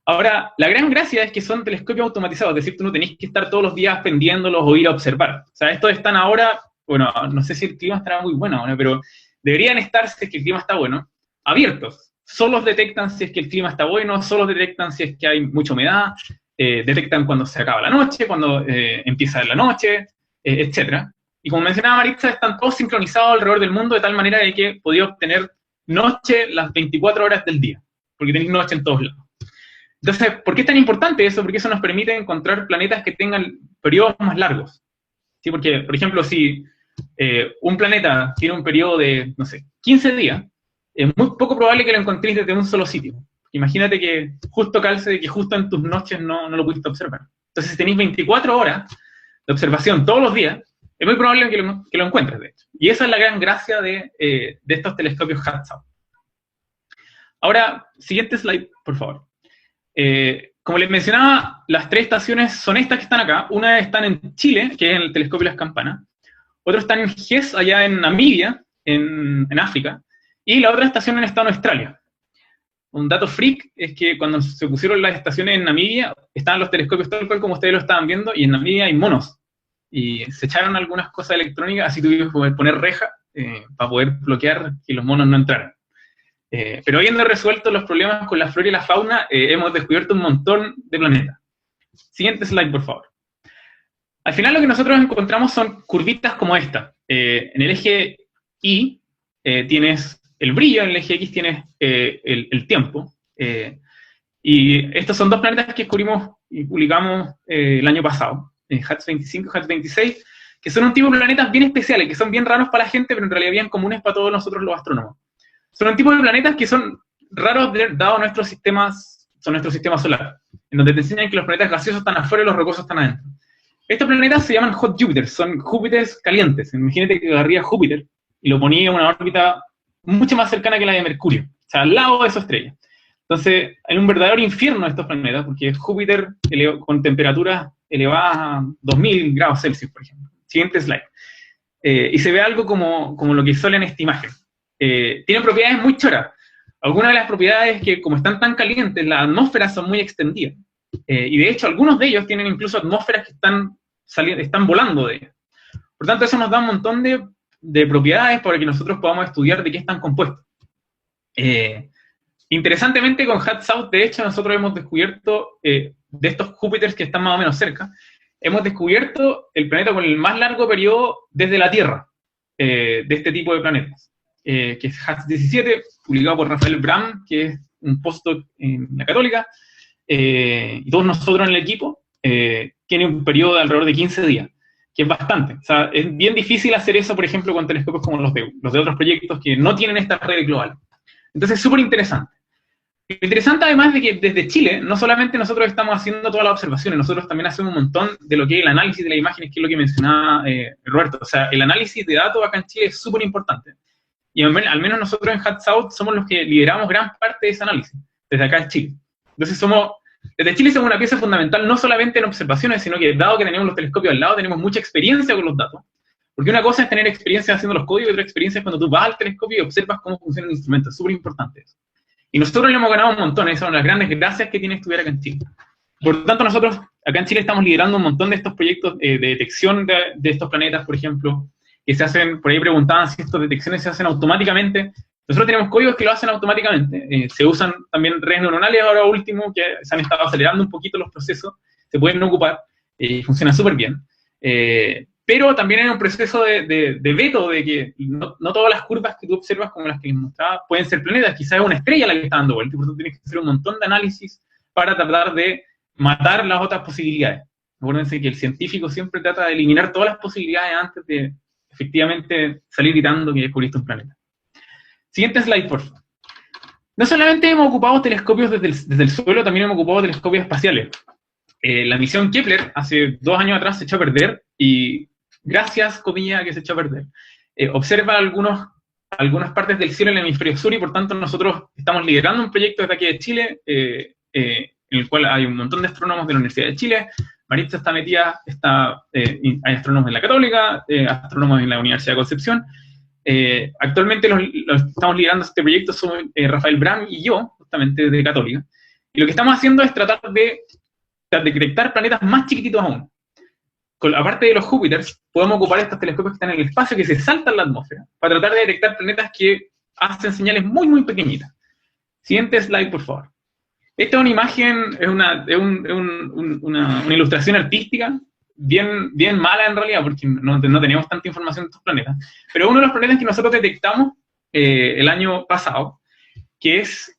Ahora, la gran gracia es que son telescopios automatizados, es decir, tú no tenés que estar todos los días pendiéndolos o ir a observar. O sea, estos están ahora, bueno, no sé si el clima estará muy bueno ahora, pero deberían estar, si es que el clima está bueno, abiertos. Solo detectan si es que el clima está bueno, solo detectan si es que hay mucha humedad, detectan cuando se acaba la noche, cuando empieza la noche, etc. Y como mencionaba Maritza, están todos sincronizados alrededor del mundo de tal manera de que podía obtener noche las 24 horas del día, porque tenéis noche en todos lados. Entonces, ¿por qué es tan importante eso? Porque eso nos permite encontrar planetas que tengan periodos más largos. ¿Sí? Porque, por ejemplo, si un planeta tiene un periodo de, no sé, 15 días, es muy poco probable que lo encontréis desde un solo sitio. Imagínate que justo calce de que justo en tus noches no lo pudiste observar. Entonces, si tenéis 24 horas de observación todos los días, es muy probable que lo encuentres, de hecho. Y esa es la gran gracia de estos telescopios Hubble. Ahora, siguiente slide, por favor. Como les mencionaba, las 3 estaciones son estas que están acá. Una están en Chile, que es en el telescopio Las Campanas. Otra está en GES, allá en Namibia, en África. Y la otra estación en el estado de Australia. Un dato freak es que cuando se pusieron las estaciones en Namibia, estaban los telescopios tal cual como ustedes lo estaban viendo, y en Namibia hay monos. Y se echaron algunas cosas electrónicas, así tuvimos que poner reja para poder bloquear que los monos no entraran. Pero habiendo resuelto los problemas con la flora y la fauna, hemos descubierto un montón de planetas. Siguiente slide, por favor. Al final lo que nosotros encontramos son curvitas como esta. En el eje Y tienes el brillo, en el eje X tienes el tiempo. Y estos son 2 planetas que descubrimos y publicamos el año pasado, HATS 25 y HATS 26, que son un tipo de planetas bien especiales, que son bien raros para la gente, pero en realidad bien comunes para todos nosotros los astrónomos. Son un tipo de planetas que son raros dado nuestro sistema solar, en donde te enseñan que los planetas gaseosos están afuera y los rocosos están adentro. Estos planetas se llaman hot Jupiter, son Júpiteres calientes. Imagínate que agarría Júpiter y lo ponía en una órbita mucho más cercana que la de Mercurio, o sea, al lado de su estrella. Entonces, hay un verdadero infierno estos planetas, porque Júpiter con temperaturas elevadas a 2000 grados Celsius, por ejemplo. Siguiente slide. Y se ve algo como lo que sale en esta imagen. Tienen propiedades muy choras. Algunas de las propiedades que, como están tan calientes, las atmósferas son muy extendidas. Y de hecho, algunos de ellos tienen incluso atmósferas que están volando de ellas. Por tanto, eso nos da un montón de propiedades para que nosotros podamos estudiar de qué están compuestos. Interesantemente, con HAT-SOUTH, de hecho, nosotros hemos descubierto, de estos Júpiteres que están más o menos cerca, hemos descubierto el planeta con el más largo periodo desde la Tierra, de este tipo de planetas, que es HATS-17, publicado por Rafael Bram, que es un postdoc en la Católica, y todos nosotros en el equipo, tiene un periodo de alrededor de 15 días, que es bastante. O sea, es bien difícil hacer eso, por ejemplo, con telescopios como los de otros proyectos que no tienen esta red global. Entonces, es súper interesante. Lo interesante, además, de que desde Chile, no solamente nosotros estamos haciendo todas las observaciones, nosotros también hacemos un montón de lo que es el análisis de las imágenes, que es lo que mencionaba Roberto. O sea, el análisis de datos acá en Chile es súper importante. Y al menos nosotros en HAT-SOUTH somos los que lideramos gran parte de ese análisis, desde acá en Chile. Entonces, desde Chile somos una pieza fundamental, no solamente en observaciones, sino que dado que tenemos los telescopios al lado, tenemos mucha experiencia con los datos. Porque una cosa es tener experiencia haciendo los códigos, y otra experiencia es cuando tú vas al telescopio y observas cómo funciona el instrumento. Es súper importante eso. Y nosotros le hemos ganado un montón, esas son las grandes gracias que tiene estudiar acá en Chile. Por lo tanto, nosotros acá en Chile estamos liderando un montón de estos proyectos de detección de estos planetas, por ejemplo, que se hacen, por ahí preguntaban si estas detecciones se hacen automáticamente. Nosotros tenemos códigos que lo hacen automáticamente. Se usan también redes neuronales ahora último, que se han estado acelerando un poquito los procesos, se pueden ocupar, y funciona súper bien. Pero también hay un proceso de veto, de que no todas las curvas que tú observas, como las que les mostraba, pueden ser planetas. Quizás es una estrella la que está dando vuelta, y por eso tienes que hacer un montón de análisis para tratar de matar las otras posibilidades. Acuérdense que el científico siempre trata de eliminar todas las posibilidades antes de efectivamente salir gritando que descubriste un planeta. Siguiente slide, por favor. No solamente hemos ocupado telescopios desde el suelo, también hemos ocupado telescopios espaciales. La misión Kepler, hace 2 años atrás, se echó a perder, y gracias, comillas, a que se echó a perder, observa algunas partes del cielo en el hemisferio sur, y por tanto nosotros estamos liderando un proyecto desde aquí de Chile, en el cual hay un montón de astrónomos de la Universidad de Chile. Maritza está metida, hay astrónomos en la Católica, astrónomos en la Universidad de Concepción. Actualmente los estamos liderando este proyecto, somos Rafael Bram y yo, justamente de Católica, y lo que estamos haciendo es tratar de detectar planetas más chiquititos aún. Aparte de los Júpiters, podemos ocupar estos telescopios que están en el espacio, que se saltan la atmósfera, para tratar de detectar planetas que hacen señales muy, muy pequeñitas. Siguiente slide, por favor. Esta es una imagen, es una ilustración artística, bien mala en realidad, porque no teníamos tanta información de estos planetas, pero uno de los planetas que nosotros detectamos el año pasado, que es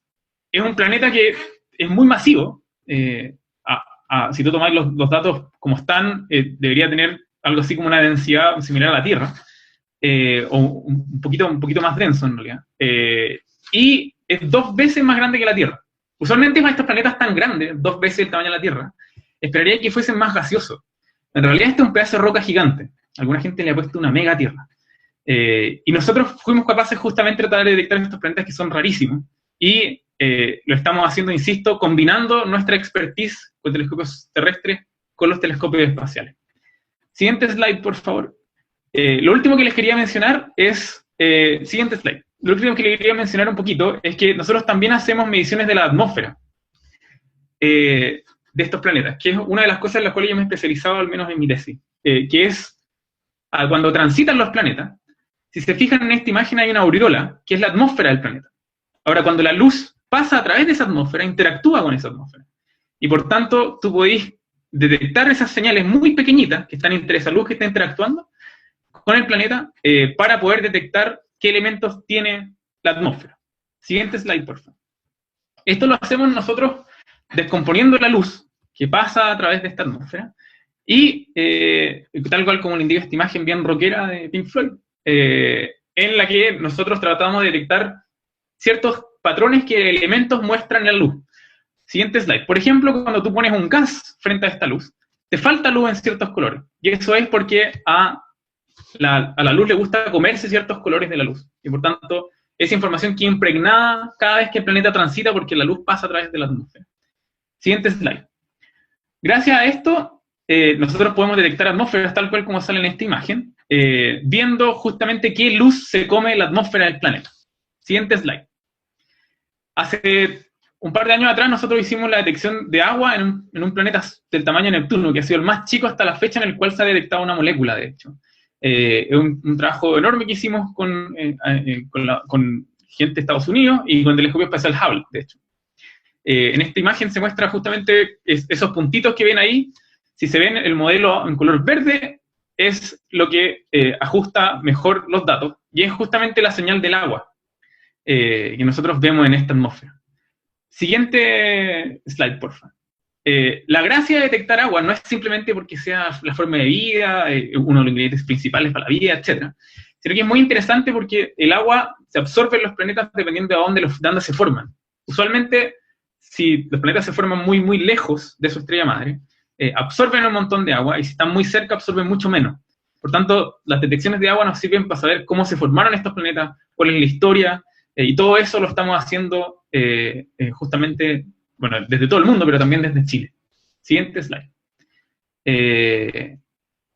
un planeta que es muy masivo, si tú tomas los datos como están, debería tener algo así como una densidad similar a la Tierra, o un poquito más denso en realidad, y es 2 veces más grande que la Tierra. Usualmente para estos planetas tan grandes, 2 veces el tamaño de la Tierra, esperaría que fuesen más gaseosos. En realidad este es un pedazo de roca gigante. Alguna gente le ha puesto una mega Tierra. Y nosotros fuimos capaces justamente de tratar de detectar estos planetas que son rarísimos, y lo estamos haciendo, insisto, combinando nuestra expertise con telescopios terrestres con los telescopios espaciales. Siguiente slide, por favor. Lo último que les quería mencionar es, siguiente slide. Lo último que les quería mencionar un poquito es que nosotros también hacemos mediciones de la atmósfera de estos planetas, que es una de las cosas en las cuales yo me he especializado, al menos en mi tesis, que es cuando transitan los planetas. Si se fijan en esta imagen hay una aureola, que es la atmósfera del planeta. Ahora, cuando la luz pasa a través de esa atmósfera, interactúa con esa atmósfera. Y por tanto, tú podés detectar esas señales muy pequeñitas que están entre esa luz que está interactuando con el planeta para poder detectar qué elementos tiene la atmósfera. Siguiente slide, por favor. Esto lo hacemos nosotros descomponiendo la luz que pasa a través de esta atmósfera y, tal cual como le indica esta imagen bien rockera de Pink Floyd, en la que nosotros tratamos de detectar ciertos patrones que elementos muestran en la luz. Siguiente slide. Por ejemplo, cuando tú pones un gas frente a esta luz, te falta luz en ciertos colores. Y eso es porque a la luz le gusta comerse ciertos colores de la luz. Y por tanto, esa información queda impregnada cada vez que el planeta transita porque la luz pasa a través de la atmósfera. Siguiente slide. Gracias a esto, nosotros podemos detectar atmósferas tal cual como sale en esta imagen, viendo justamente qué luz se come la atmósfera del planeta. Siguiente slide. Hace un par de años atrás nosotros hicimos la detección de agua en un planeta del tamaño de Neptuno, que ha sido el más chico hasta la fecha en el cual se ha detectado una molécula, de hecho. Es un trabajo enorme que hicimos con gente de Estados Unidos y con el telescopio espacial Hubble, de hecho. En esta imagen se muestra justamente esos puntitos que ven ahí. Si se ven el modelo en color verde, es lo que ajusta mejor los datos, y es justamente la señal del agua que nosotros vemos en esta atmósfera. Siguiente slide, por favor. La gracia de detectar agua no es simplemente porque sea la forma de vida, uno de los ingredientes principales para la vida, etc., sino que es muy interesante porque el agua se absorbe en los planetas dependiendo de dónde se forman. Usualmente, si los planetas se forman muy, muy lejos de su estrella madre, absorben un montón de agua, y si están muy cerca absorben mucho menos. Por tanto, las detecciones de agua nos sirven para saber cómo se formaron estos planetas, cuál es la historia, y todo eso lo estamos haciendo justamente, bueno, desde todo el mundo, pero también desde Chile. Siguiente slide.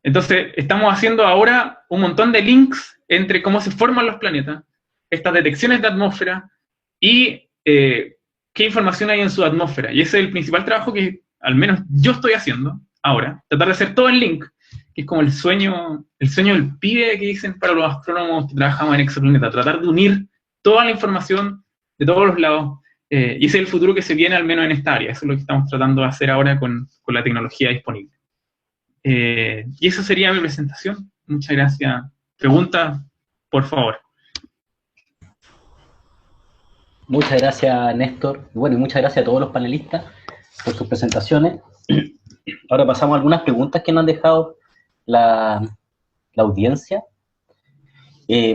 Entonces, estamos haciendo ahora un montón de links entre cómo se forman los planetas, estas detecciones de atmósfera, y qué información hay en su atmósfera. Y ese es el principal trabajo que, al menos, yo estoy haciendo ahora, tratar de hacer todo el link, que es como el sueño del pibe que dicen para los astrónomos que trabajamos en Exoplaneta, tratar de unir toda la información de todos los lados, y ese es el futuro que se viene, al menos en esta área. Eso es lo que estamos tratando de hacer ahora con la tecnología disponible. Y eso sería mi presentación. Muchas gracias. Preguntas, por favor. Muchas gracias, Néstor. Bueno, y muchas gracias a todos los panelistas por sus presentaciones. Ahora pasamos a algunas preguntas que nos han dejado la audiencia.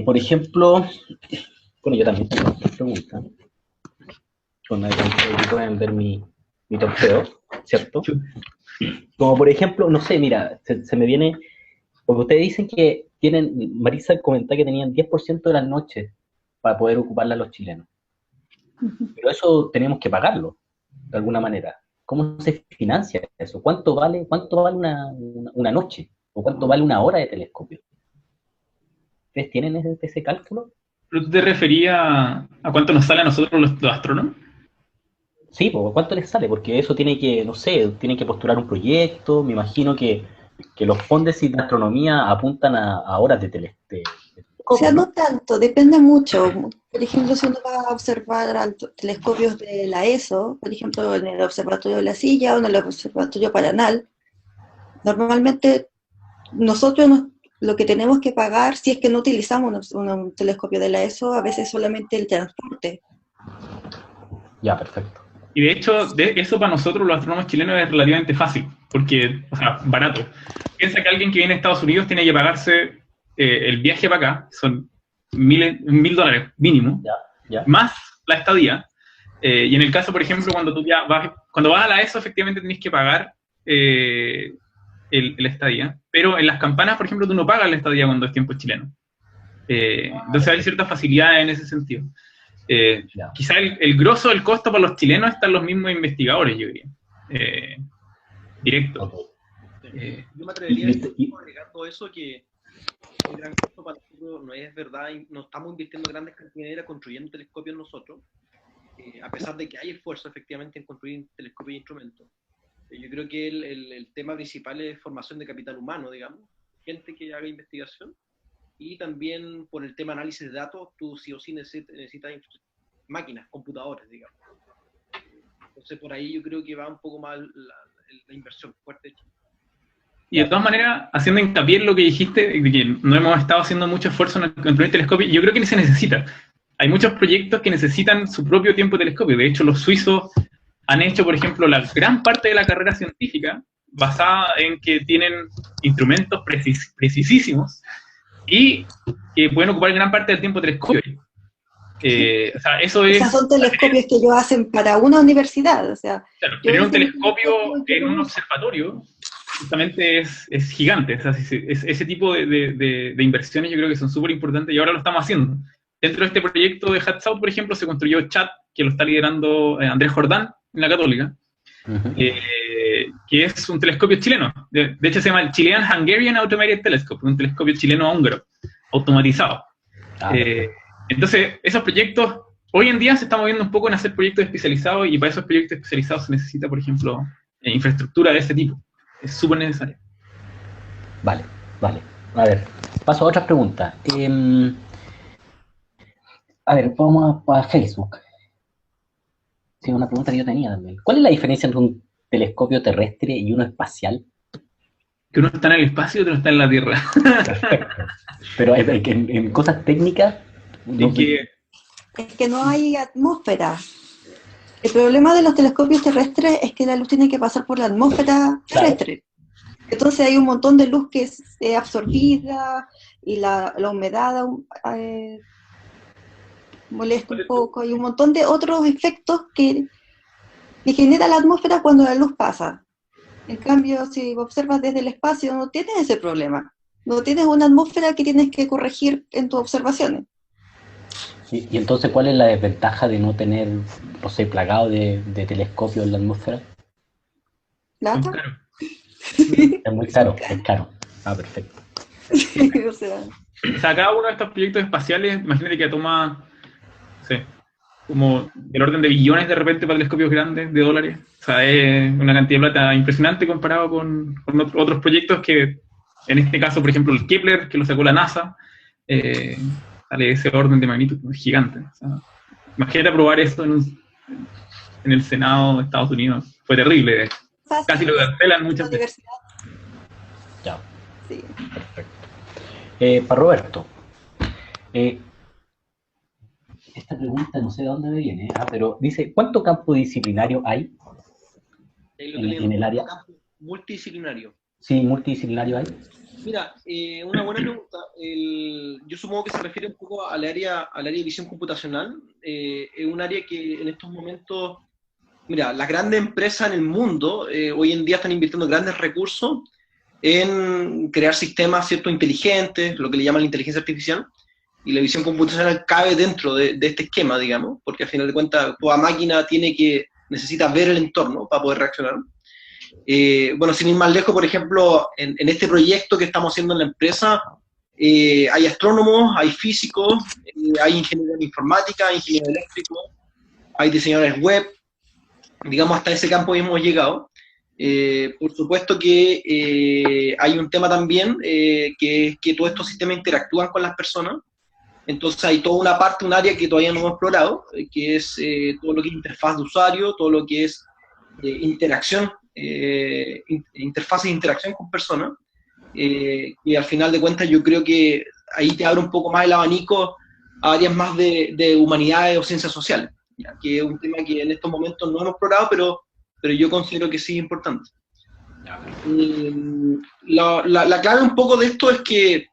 Por ejemplo, bueno, yo también tengo estas preguntas. Bueno, ahí pueden ver mi torpeo, ¿cierto? Como por ejemplo, no sé, mira, se me viene, porque ustedes dicen que tienen, Marisa comentaba que tenían 10% de las noches para poder ocuparla los chilenos. Pero eso tenemos que pagarlo, de alguna manera. ¿Cómo se financia eso? ¿Cuánto vale una noche? ¿O cuánto vale una hora de telescopio? ¿Ustedes tienen ese cálculo? ¿Pero tú te referías a cuánto nos sale a nosotros los astrónomos? Sí, pues, ¿cuánto les sale? Porque eso tiene que, no sé, tienen que postular un proyecto. Me imagino que los fondos de astronomía apuntan a horas de telescopio. O sea, no tanto, depende mucho. Por ejemplo, si uno va a observar telescopios de la ESO, por ejemplo, en el Observatorio de la Silla o en el Observatorio Paranal, normalmente nosotros lo que tenemos que pagar, si es que no utilizamos un telescopio de la ESO, a veces solamente el transporte. Ya, perfecto. Y de hecho, eso para nosotros los astrónomos chilenos es relativamente fácil, porque, o sea, barato. Piensa que alguien que viene a Estados Unidos tiene que pagarse el viaje para acá, son $1,000 mínimo, Ya. más la estadía. Y en el caso, por ejemplo, cuando cuando vas a la ESO, efectivamente tenés que pagar la estadía, pero en las campanas, por ejemplo, tú no pagas la estadía cuando es tiempo chileno. Entonces hay ciertas facilidades en ese sentido. Quizá el grosso del costo para los chilenos están los mismos investigadores, yo diría. Directo. Okay. Yo me atrevería a agregar todo eso, que el gran costo para nosotros no es verdad, no estamos invirtiendo grandes cantidades construyendo telescopios nosotros, a pesar de que hay esfuerzo efectivamente en construir telescopios e instrumentos. Yo creo que el tema principal es formación de capital humano, digamos, gente que haga investigación, y también por el tema análisis de datos, tú sí o sí necesitas máquinas, computadores, digamos. Entonces por ahí yo creo que va un poco más la inversión fuerte. Y de todas maneras, haciendo hincapié en lo que dijiste, de que no hemos estado haciendo mucho esfuerzo en construir telescopios, yo creo que se necesita. Hay muchos proyectos que necesitan su propio tiempo de telescopio. De hecho, los suizos han hecho, por ejemplo, la gran parte de la carrera científica basada en que tienen instrumentos precisísimos y que pueden ocupar gran parte del tiempo telescopio. O sea, eso es... Esos son telescopios que ellos hacen para una universidad, o sea... Claro, tener un telescopio en un observatorio justamente es gigante. O sea, ese tipo de inversiones yo creo que son súper importantes y ahora lo estamos haciendo. Dentro de este proyecto de HatSouth, por ejemplo, se construyó CHAT, que lo está liderando Andrés Jordán, en la Católica, que es un telescopio chileno. De hecho, se llama el Chilean Hungarian Automated Telescope, un telescopio chileno-húngaro, automatizado. Entonces, esos proyectos, hoy en día se está moviendo un poco en hacer proyectos especializados, y para esos proyectos especializados se necesita, por ejemplo, infraestructura de ese tipo. Es súper necesario. Vale. A ver, paso a otras preguntas. A ver, vamos a Facebook. Sí, una pregunta que yo tenía también. ¿Cuál es la diferencia entre un telescopio terrestre y uno espacial? Que uno está en el espacio y otro está en la Tierra. Perfecto. Pero en cosas técnicas... Es que no hay atmósfera. El problema de los telescopios terrestres es que la luz tiene que pasar por la atmósfera terrestre. Claro. Entonces hay un montón de luz que es absorbida, y la humedad molesta un poco. Hay un montón de otros efectos que genera la atmósfera cuando la luz pasa. En cambio, si observas desde el espacio, no tienes ese problema. No tienes una atmósfera que tienes que corregir en tus observaciones. ¿Y entonces cuál es la desventaja de no tener, no sé, plagado de telescopio en la atmósfera? ¿Plata? Es muy caro, es caro. Perfecto. Sí, o sea, cada uno de estos proyectos espaciales, imagínate que toma, no sé, como el orden de billones de repente para telescopios grandes de dólares. O sea, es una cantidad de plata impresionante comparado con otros proyectos que, en este caso, por ejemplo, el Kepler, que lo sacó la NASA, sale ese orden de magnitud gigante. O sea, imagínate aprobar esto en el Senado de Estados Unidos. Fue terrible. Casi lo cancelan muchas veces. Ya. Sí. Perfecto. Para Roberto, esta pregunta no sé de dónde me viene, pero dice, ¿cuánto campo disciplinario hay en el área? Multidisciplinario. Sí, multidisciplinario hay. Mira, una buena pregunta. Yo supongo que se refiere un poco al área de visión computacional. Es un área que en estos momentos, mira, las grandes empresas en el mundo hoy en día están invirtiendo grandes recursos en crear sistemas, ¿cierto?, inteligentes, lo que le llaman la inteligencia artificial, y la visión computacional cabe dentro de este esquema, digamos, porque al final de cuentas toda máquina necesita ver el entorno para poder reaccionar. Bueno, sin ir más lejos, por ejemplo, en este proyecto que estamos haciendo en la empresa, hay astrónomos, hay físicos, hay ingenieros en informática, hay ingenieros eléctricos, hay diseñadores web, digamos, hasta ese campo hemos llegado. Por supuesto que hay un tema también, que es que todos estos sistemas interactúan con las personas. Entonces hay toda una parte, un área que todavía no hemos explorado, que es todo lo que es interfaz de usuario, todo lo que es interacción, interfaces de interacción con personas, y al final de cuentas yo creo que ahí te abre un poco más el abanico a áreas más de humanidades o ciencias sociales. ya, que es un tema que en estos momentos no hemos explorado, pero yo considero que sí es importante. La clave un poco de esto es que,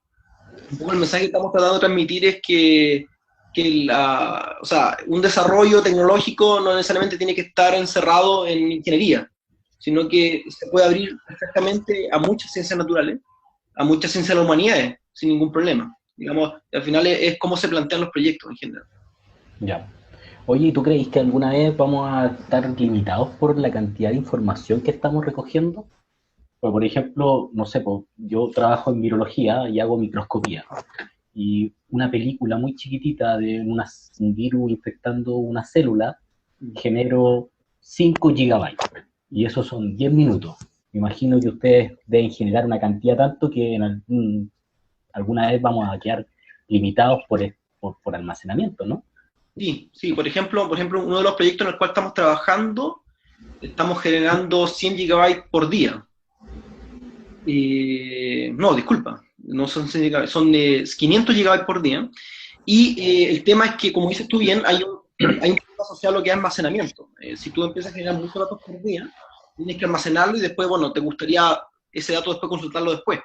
un poco el mensaje que estamos tratando de transmitir es que o sea, un desarrollo tecnológico no necesariamente tiene que estar encerrado en ingeniería, sino que se puede abrir perfectamente a muchas ciencias naturales, a muchas ciencias de las humanidades, sin ningún problema. Digamos, al final es cómo se plantean los proyectos en general. Ya. Oye, ¿y tú crees que alguna vez vamos a estar limitados por la cantidad de información que estamos recogiendo? Pues, por ejemplo, no sé, pues, yo trabajo en virología y hago microscopía. Y una película muy chiquitita de un virus infectando una célula, genero 5 gigabytes. Y eso son 10 minutos. Me imagino que ustedes deben generar una cantidad tanto que alguna vez vamos a quedar limitados por almacenamiento, ¿no? Sí, por ejemplo, uno de los proyectos en el cual estamos trabajando, estamos generando 100 gigabytes por día. No, disculpa, no son 100 gigabytes, son 500 gigabytes por día. Y el tema es que, como dices tú bien, hay un problema asociado a lo que es almacenamiento. Si tú empiezas a generar muchos datos por día, tienes que almacenarlo y después, bueno, te gustaría ese dato después consultarlo después.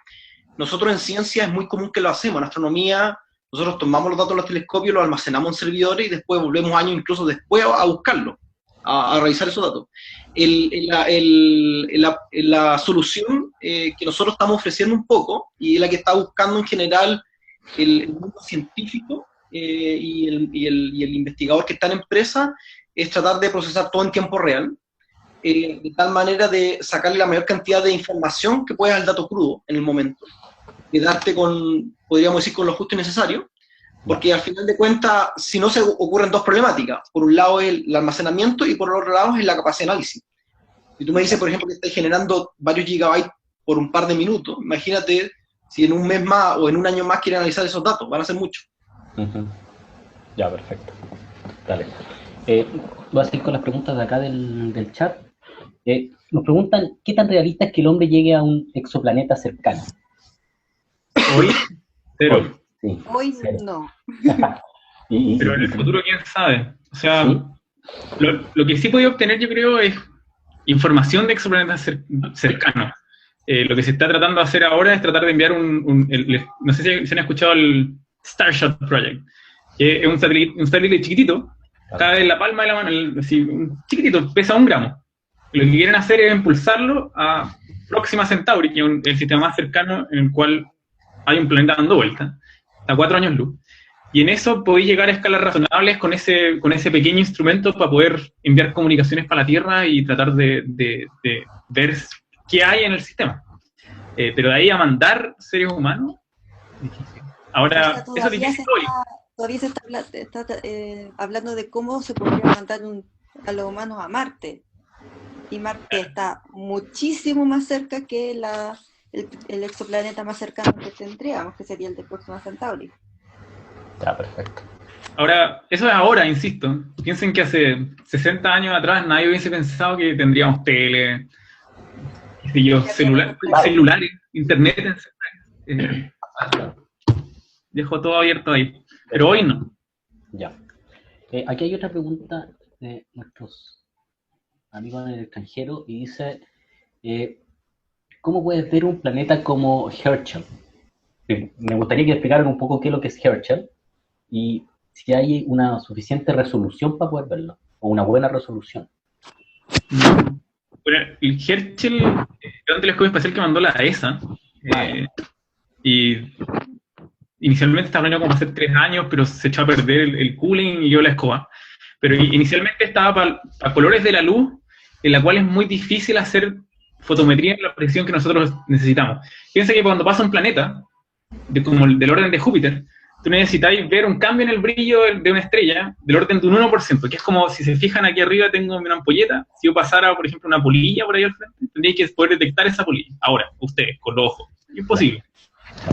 Nosotros en ciencia es muy común que lo hacemos. En astronomía, nosotros tomamos los datos de los telescopios, los almacenamos en servidores y después volvemos años incluso después a buscarlo, a revisar esos datos. La solución que nosotros estamos ofreciendo un poco, y la que está buscando en general el mundo científico y el investigador que está en empresa, es tratar de procesar todo en tiempo real, de tal manera de sacarle la mayor cantidad de información que puedas al dato crudo en el momento, quedarte con, podríamos decir, con lo justo y necesario, porque al final de cuentas, si no, se ocurren dos problemáticas. Por un lado es el almacenamiento y por el otro lado es la capacidad de análisis. Si tú me dices, por ejemplo, que estás generando varios gigabytes por un par de minutos, imagínate si en un mes más o en un año más quieres analizar esos datos, van a ser muchos. Ya, perfecto. Dale. Voy a seguir con las preguntas de acá del chat. Nos preguntan, ¿qué tan realista es que el hombre llegue a un exoplaneta cercano? Hoy, cero. Sí, Hoy cero. no. Pero en el futuro, quién sabe. O sea, ¿sí? lo que sí he podido obtener, yo creo, es información de exoplanetas cercanos. Lo que se está tratando de hacer ahora es tratar de enviar no sé si han escuchado el Starshot Project, que es un satélite chiquitito, cabe en la palma de la mano, así, chiquitito, pesa 1 gramo. Lo que quieren hacer es impulsarlo a Próxima Centauri, que es el sistema más cercano en el cual hay un planeta dando vuelta, a 4 años luz. Y en eso podéis llegar a escalas razonables con ese pequeño instrumento para poder enviar comunicaciones para la Tierra y tratar de ver qué hay en el sistema. Pero de ahí a mandar seres humanos, difícil. Ahora, eso es difícil hoy. Todavía se está hablando de cómo se podría mandar a los humanos a Marte. Y Marte está muchísimo más cerca que el exoplaneta más cercano que tendríamos, que sería el de Próxima Centauri. Ya, perfecto. Ahora, eso es ahora, insisto. Piensen que hace 60 años atrás nadie hubiese pensado que tendríamos tele, celulares, internet, dejo todo abierto ahí. Pero hoy no. Ya. Aquí hay otra pregunta de nuestros amigos en el extranjero y dice, ¿cómo puedes ver un planeta como Herschel? Me gustaría que explicaran un poco qué es lo que es Herschel y si hay una suficiente resolución para poder verlo, o una buena resolución. Bueno, el Herschel es un telescopio espacial que mandó la ESA, y inicialmente estaba planeado como hace 3 años, pero se echó a perder el cooling y yo la escoba. Pero inicialmente estaba para colores de la luz, en la cual es muy difícil hacer fotometría en la precisión que nosotros necesitamos. Fíjense que cuando pasa un planeta, como del orden de Júpiter, tú necesitáis ver un cambio en el brillo de una estrella del orden de un 1%, que es como, si se fijan aquí arriba tengo una ampolleta, si yo pasara, por ejemplo, una polilla por ahí al frente, tendríais que poder detectar esa polilla. Ahora, ustedes, con los ojos. Imposible.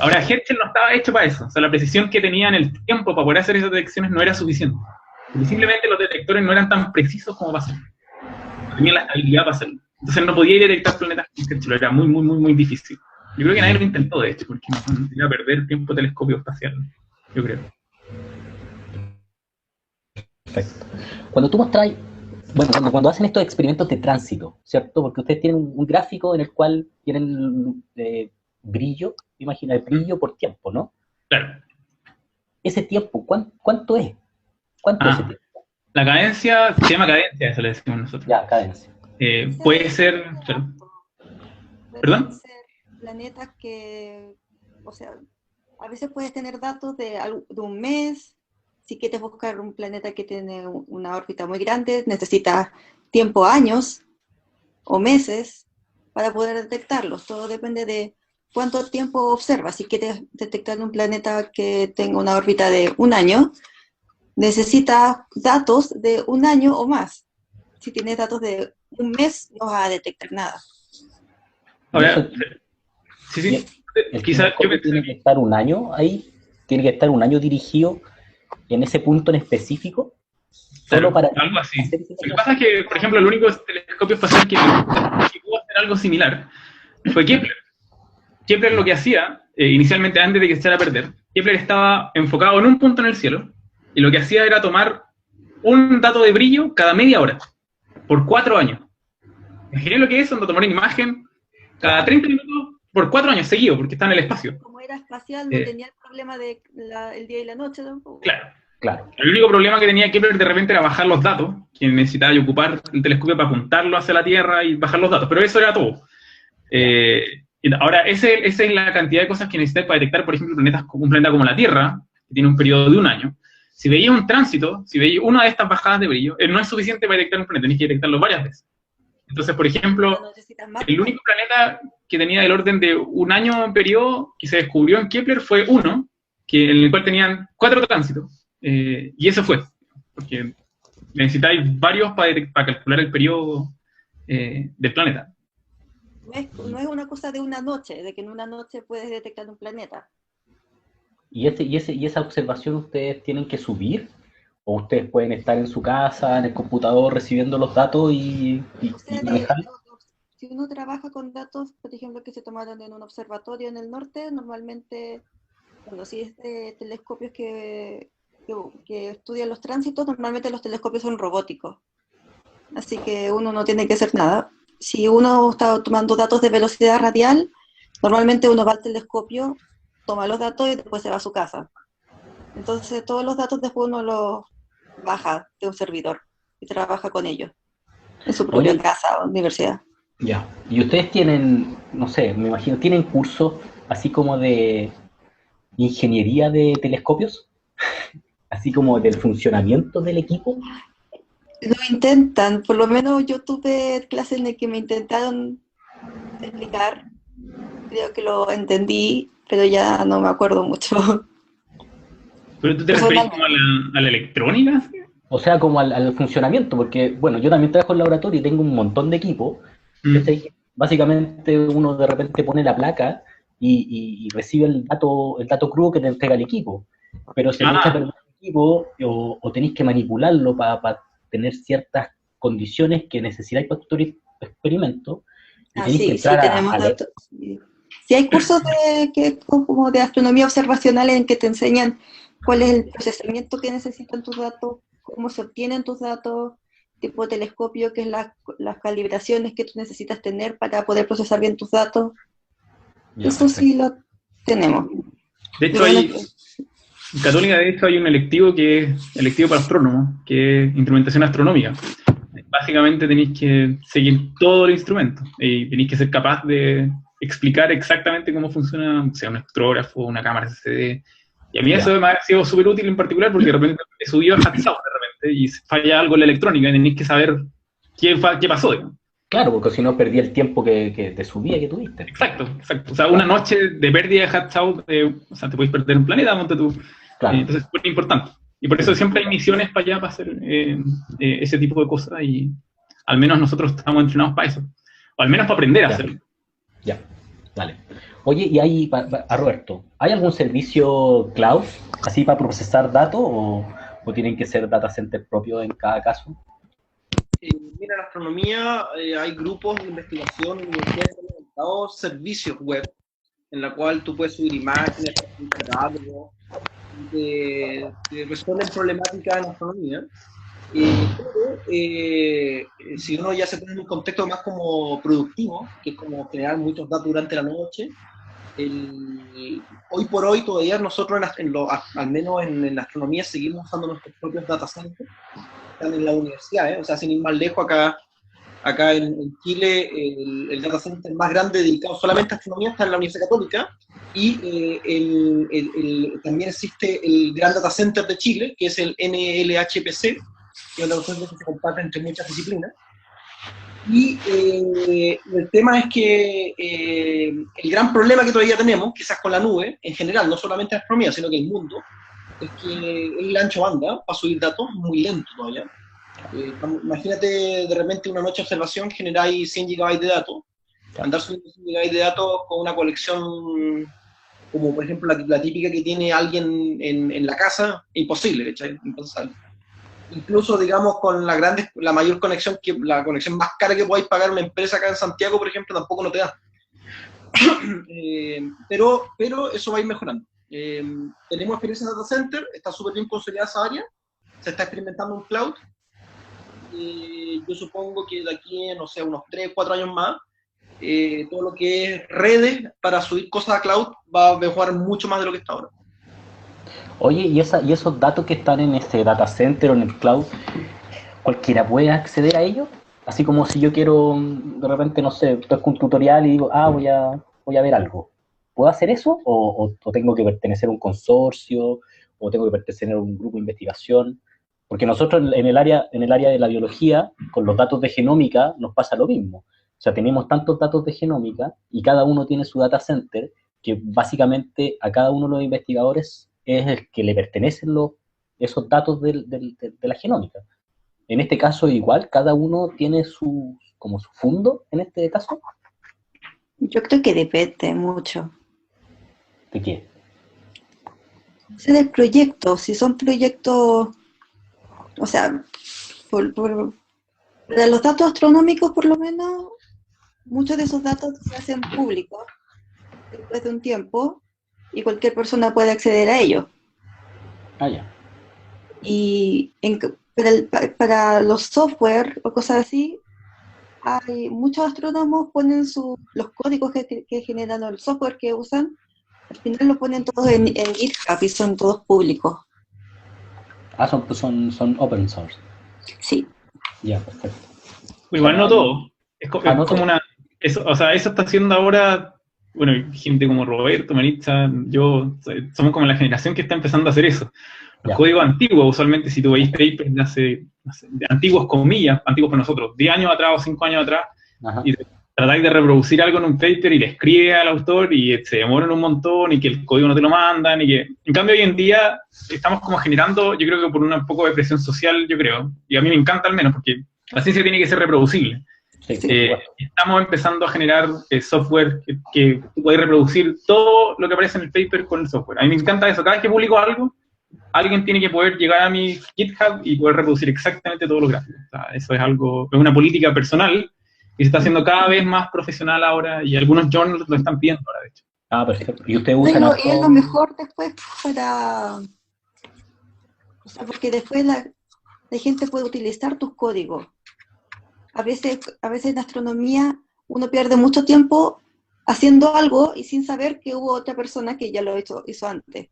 Ahora, Herschel no estaba hecho para eso. O sea, la precisión que tenía en el tiempo para poder hacer esas detecciones no era suficiente. Porque simplemente los detectores no eran tan precisos como para hacerlo. No tenían la estabilidad para hacerlo. Entonces no podía detectar planetas con Herschel. Era muy, muy, muy, muy difícil. Yo creo que nadie lo intentó, de hecho, porque no iba a perder tiempo telescopio espacial. Yo creo. Perfecto. Cuando tú mostras, bueno, cuando hacen estos experimentos de tránsito, ¿cierto? Porque ustedes tienen un gráfico en el cual tienen brillo, imagina, el brillo por tiempo, ¿no? Claro. Ese tiempo, ¿cuánto es? ¿Cuánto es ese tiempo? La cadencia, se llama cadencia, eso le decimos nosotros. Ya, cadencia. Puede ser... ¿Perdón? Pueden ser planetas que, o sea, a veces puedes tener datos de un mes. Si quieres buscar un planeta que tiene una órbita muy grande, necesitas tiempo, años o meses para poder detectarlos. Todo depende de cuánto tiempo observas. Si quieres detectar un planeta que tenga una órbita de un año, necesitas datos de un año o más. Si tienes datos de un mes, no vas a detectar nada. Ahora, sí. Quizás tiene que estar un año ahí, tiene que estar un año dirigido en ese punto en específico. Claro, solo para algo así. Lo que pasa es que, por ejemplo, el único telescopio espacial que pudo hacer algo similar fue Kepler. Kepler lo que hacía, inicialmente antes de que se echara a perder, Kepler estaba enfocado en un punto en el cielo, y lo que hacía era tomar un dato de brillo cada media hora, por 4 años. Imaginé lo que es cuando tomar una imagen cada 30 minutos por 4 años seguidos, porque está en el espacio. Como era espacial, no tenía el problema de el día y la noche tampoco. Claro. El único problema que tenía Kepler de repente era bajar los datos, que necesitaba ocupar el telescopio para apuntarlo hacia la Tierra y bajar los datos, pero eso era todo. Ahora, esa es la cantidad de cosas que necesitas para detectar, por ejemplo, un planeta como la Tierra, que tiene un periodo de un año. Si veías un tránsito, si veías una de estas bajadas de brillo, no es suficiente para detectar un planeta, tienes que detectarlo varias veces. Entonces, por ejemplo, el único planeta que tenía el orden de un año en periodo que se descubrió en Kepler fue uno, en el cual tenían 4 tránsitos. Y eso fue, porque necesitáis varios para calcular el periodo del planeta. No es una cosa de una noche, de que en una noche puedes detectar un planeta. ¿Y esa observación ustedes tienen que subir? ¿O ustedes pueden estar en su casa, en el computador, recibiendo los datos y manejarlos? Si uno trabaja con datos, por ejemplo, que se tomaron en un observatorio en el norte, normalmente, bueno, si es de telescopios que estudian los tránsitos, normalmente los telescopios son robóticos. Así que uno no tiene que hacer nada. Si uno está tomando datos de velocidad radial, normalmente uno va al telescopio, toma los datos y después se va a su casa. Entonces todos los datos después uno los baja de un servidor y trabaja con ellos en su propia casa o universidad. Ya. ¿Y ustedes tienen, no sé, me imagino, tienen cursos así como de ingeniería de telescopios? Así como del funcionamiento del equipo. Lo intentan, por lo menos yo tuve clases en las que me intentaron explicar, creo que lo entendí, pero ya no me acuerdo mucho. ¿Pero tú te referís como a la electrónica? O sea, como al funcionamiento, porque, bueno, yo también trabajo en laboratorio y tengo un montón de equipos. Básicamente uno de repente pone la placa y recibe el dato crudo que te entrega el equipo. Pero si le echa a perder el equipo o tenéis que manipularlo para tener ciertas condiciones que necesitáis para tu experimento, y tenéis que entrar tenemos datos. Sí, hay cursos como de astronomía observacional en que te enseñan cuál es el procesamiento que necesitan tus datos, cómo se obtienen tus datos, tipo de telescopio, que es las calibraciones que tú necesitas tener para poder procesar bien tus datos. Ya, eso perfecto. Sí lo tenemos. De hecho, en Católica, de hecho, hay un electivo que es electivo para astrónomos, que es instrumentación astronómica. Básicamente tenéis que seguir todo el instrumento y tenéis que ser capaz de explicar exactamente cómo funciona, o sea, un espectrógrafo, una cámara CCD. Y a mí eso me ha sido súper útil en particular porque de repente he subido a HatSAU de repente y falla algo en la electrónica y tenéis que saber qué pasó, digamos. Claro, porque si no perdí el tiempo de subida que tuviste. Exacto. O sea, una noche de pérdida de HatSAU, o sea, te puedes perder un planeta, monte tú. Claro. Entonces es muy importante. Y por eso siempre hay misiones para allá para hacer ese tipo de cosas y al menos nosotros estamos entrenados para eso. O al menos para aprender a hacerlo. Ya, vale. Oye, y ahí, a Roberto, ¿hay algún servicio cloud así para procesar datos o tienen que ser data center propios en cada caso? Mira, en astronomía hay grupos de investigación en universidades que han inventado servicios web en la cual tú puedes subir imágenes, datos, resuelven problemáticas en astronomía. Si uno ya se pone en un contexto más como productivo, que es como generar muchos datos durante la noche, hoy por hoy todavía nosotros, al menos en la astronomía, seguimos usando nuestros propios data centers, están en la universidad, o sea, sin ir más lejos, acá en Chile, el data center más grande dedicado solamente a astronomía está en la Universidad Católica, y también existe el Gran Data Center de Chile, que es el NLHPC, que es una cosa que se comparte entre muchas disciplinas. Y el tema es que el gran problema que todavía tenemos, quizás con la nube, en general, no solamente en astronomía, sino que en el mundo, es que el ancho banda para subir datos es muy lento todavía. Imagínate de repente una noche de observación generáis 100 GB de datos, andar subiendo 100 GB de datos con una colección como por ejemplo la típica que tiene alguien en la casa, imposible, ¿cachai? Impensable. Incluso, digamos, con la mayor conexión, la conexión más cara que podáis pagar una empresa acá en Santiago, por ejemplo, tampoco no te da. Pero eso va a ir mejorando. Tenemos experiencia en data center, está súper bien consolidada esa área, se está experimentando en cloud. Yo supongo que de aquí, no sé, unos 3, 4 años más, todo lo que es redes para subir cosas a cloud va a mejorar mucho más de lo que está ahora. Oye, ¿y esos datos que están en ese data center o en el cloud, cualquiera puede acceder a ellos? Así como si yo quiero, de repente, no sé, estoy con un tutorial y digo, voy a ver algo. ¿Puedo hacer eso? ¿O tengo que pertenecer a un consorcio? ¿O tengo que pertenecer a un grupo de investigación? Porque nosotros en el área de la biología, con los datos de genómica, nos pasa lo mismo. O sea, tenemos tantos datos de genómica y cada uno tiene su data center, que básicamente a cada uno de los investigadores es el que le pertenecen esos datos de la genómica. En este caso, igual, cada uno tiene como su fondo, en este caso. Yo creo que depende mucho. ¿De qué? Del proyecto, si son proyectos, o sea, para los datos astronómicos por lo menos, muchos de esos datos se hacen públicos después de un tiempo y cualquier persona puede acceder a ellos. Ya. Y para los software o cosas así, hay muchos astrónomos ponen los códigos que generan o el software que usan, al final los ponen todos en GitHub y son todos públicos. Son open source. Sí. Ya, perfecto. Igual no todo. Es no como todo. eso está haciendo ahora, bueno, gente como Roberto, Maritza, yo, somos como la generación que está empezando a hacer eso. Los códigos antiguos, usualmente, si tú veis papers de hace, no sé, de antiguos comillas, antiguos para nosotros, 10 años atrás o 5 años atrás, Ajá. y tratáis de reproducir algo en un paper y le escribe al autor y se demoran un montón y que el código no te lo mandan y que... En cambio, hoy en día estamos como generando, yo creo que por un poco de presión social, yo creo, y a mí me encanta al menos, porque la ciencia tiene que ser reproducible. Sí, estamos empezando a generar software que tú puedes reproducir todo lo que aparece en el paper con el software. A mí me encanta eso. Cada vez que publico algo, alguien tiene que poder llegar a mi GitHub y poder reproducir exactamente todos los gráficos. O sea, eso es una política personal que se está haciendo cada vez más profesional ahora y algunos journals lo están pidiendo ahora, de hecho. Perfecto. ¿Y usted usa Y es lo mejor después para... O sea, porque después la gente puede utilizar tus códigos. A veces en astronomía uno pierde mucho tiempo haciendo algo y sin saber que hubo otra persona que ya lo hizo antes.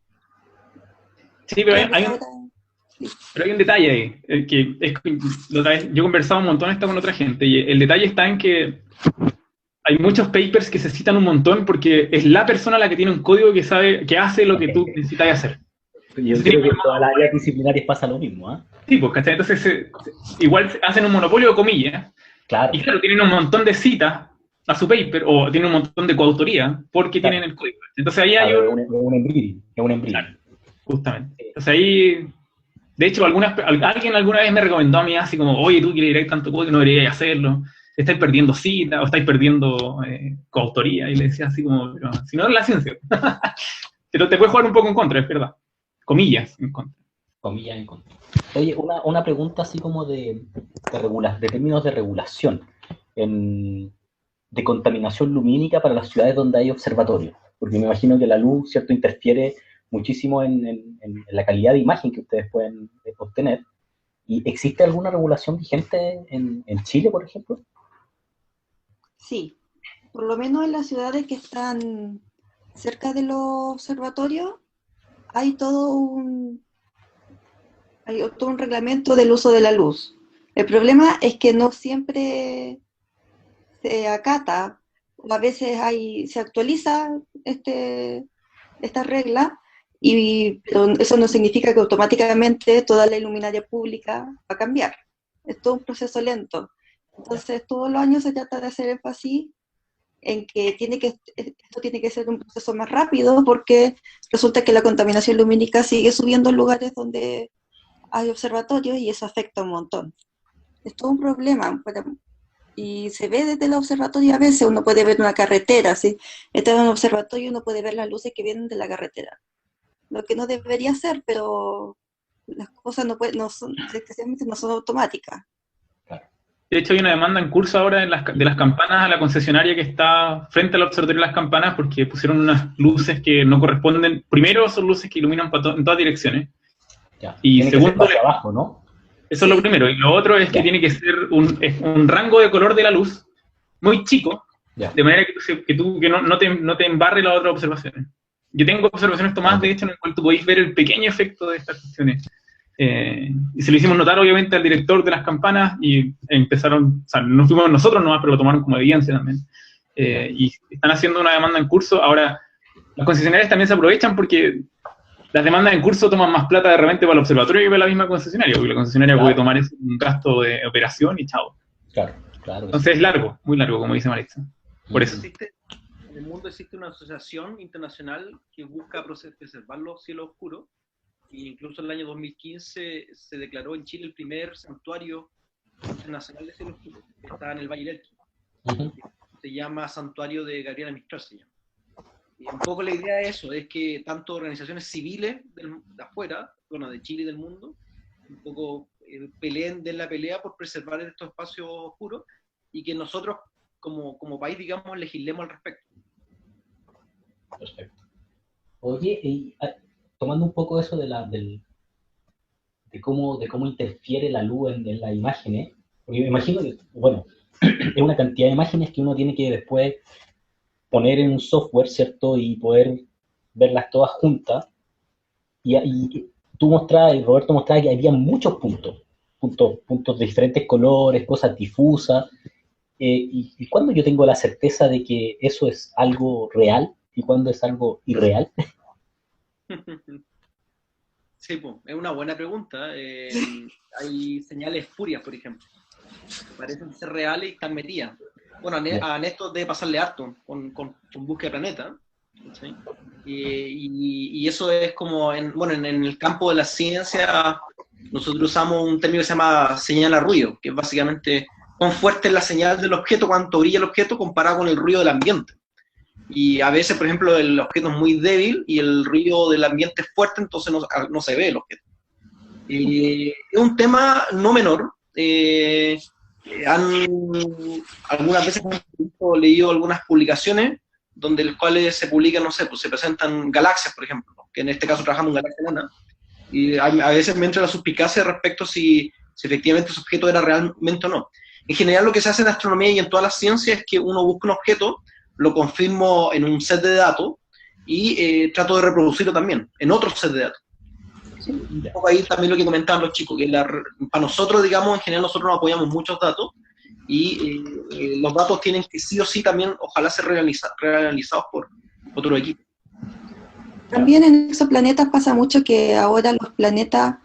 Sí, pero hay un detalle ahí, yo he conversado un montón con otra gente, y el detalle está en que hay muchos papers que se citan un montón porque es la persona la que tiene un código que sabe, que hace lo que tú necesitas hacer. Yo creo que en todas las áreas disciplinarias pasa lo mismo, ¿eh? Sí, pues, ¿cachai? Entonces, igual hacen un monopolio de comillas, claro. Y claro, tienen un montón de citas a su paper, o tienen un montón de coautoría, porque tienen el código. Entonces ahí hay un embreeding. Claro, justamente. Entonces ahí, de hecho, alguien alguna vez me recomendó a mí así como, oye, tú quieres ir tanto código, no deberías hacerlo, estáis perdiendo citas, o estáis perdiendo coautoría, y le decía así como, si no es la ciencia. Pero te puede jugar un poco en contra, es verdad. Comillas en contra. Comillas en contra. Oye, una pregunta así como de términos de regulación, de contaminación lumínica para las ciudades donde hay observatorios, porque me imagino que la luz, ¿cierto?, interfiere muchísimo en la calidad de imagen que ustedes pueden obtener. ¿Y existe alguna regulación vigente en Chile, por ejemplo? Sí, por lo menos en las ciudades que están cerca de los observatorios hay hay todo un reglamento del uso de la luz. El problema es que no siempre se acata, o a veces se actualiza esta regla, pero eso no significa que automáticamente toda la iluminaria pública va a cambiar. Es todo un proceso lento. Entonces, todos los años se trata de hacer énfasis en que esto tiene que ser un proceso más rápido, porque resulta que la contaminación lumínica sigue subiendo en lugares donde hay observatorios y eso afecta un montón. Es todo un problema, y se ve desde el observatorio. A veces uno puede ver una carretera, ¿sí? Está en un observatorio y uno puede ver las luces que vienen de la carretera. Lo que no debería ser, pero las cosas especialmente no son automáticas. De hecho, hay una demanda en curso ahora de las campanas a la concesionaria que está frente al observatorio de las campanas, porque pusieron unas luces que no corresponden. Primero, son luces que iluminan en todas direcciones. Ya. Y Tiene segundo, que ser hacia abajo, ¿no? Eso es lo primero. Y lo otro es que tiene que ser un rango de color de la luz muy chico, de manera que no te embarre las otras observaciones. Yo tengo observaciones tomadas, de hecho, en el cual tú podéis ver el pequeño efecto de estas cuestiones. Y se lo hicimos notar, obviamente, al director de las campanas, y empezaron, o sea, no fuimos nosotros nomás, pero lo tomaron como evidencia también. Y están haciendo una demanda en curso. Ahora, las concesionarias también se aprovechan porque las demandas en curso toman más plata de repente para el observatorio que para la misma concesionaria, porque la concesionaria puede tomar un gasto de operación y chao. Claro. Entonces es largo, muy largo, como dice Maritza. Por eso. En el mundo existe una asociación internacional que busca preservar los cielos oscuros, e incluso en el año 2015 se declaró en Chile el primer santuario internacional de cielos oscuros, que está en el Valle del Elqui. Se llama Santuario de Gabriela Mistral, se llama. Y un poco la idea de eso es que tanto organizaciones civiles de afuera, bueno, de Chile y del mundo, un poco den la pelea por preservar estos espacios oscuros, y que nosotros como país, digamos, legislemos al respecto. Perfecto. Oye, tomando un poco eso de cómo interfiere la luz en las imágenes, porque me imagino que, bueno, es una cantidad de imágenes que uno tiene que después poner en un software, ¿cierto? Y poder verlas todas juntas. Y tú mostrabas, y Roberto mostraba que había muchos puntos de diferentes colores, cosas difusas. ¿Y cuándo yo tengo la certeza de que eso es algo real y cuándo es algo irreal? Sí, pues, es una buena pregunta. Hay señales espurias, por ejemplo, que parecen ser reales y están metidas. Bueno, a Néstor debe pasarle harto con Búsqueda de Planeta, ¿sí? Y eso es como, en el campo de la ciencia, nosotros usamos un término que se llama señal a ruido, que es básicamente cuán fuerte es la señal del objeto, cuánto brilla el objeto comparado con el ruido del ambiente. Y a veces, por ejemplo, el objeto es muy débil y el ruido del ambiente es fuerte, entonces no se ve el objeto. Es un tema no menor. Algunas veces he leído algunas publicaciones donde las cuales se publican, no sé, pues se presentan galaxias, por ejemplo, que en este caso trabajamos en galaxia enana, y a veces me entra la suspicacia respecto si efectivamente ese objeto era realmente o no. En general, lo que se hace en astronomía y en todas las ciencias es que uno busca un objeto, lo confirmo en un set de datos y trato de reproducirlo también en otro set de datos. ¿Sí? Un poco ahí también lo que comentaban los chicos, que para nosotros, digamos, en general nosotros nos apoyamos muchos datos y los datos tienen que sí o sí también, ojalá, ser reanalizados por otro equipo. También en exoplanetas pasa mucho que ahora los planetas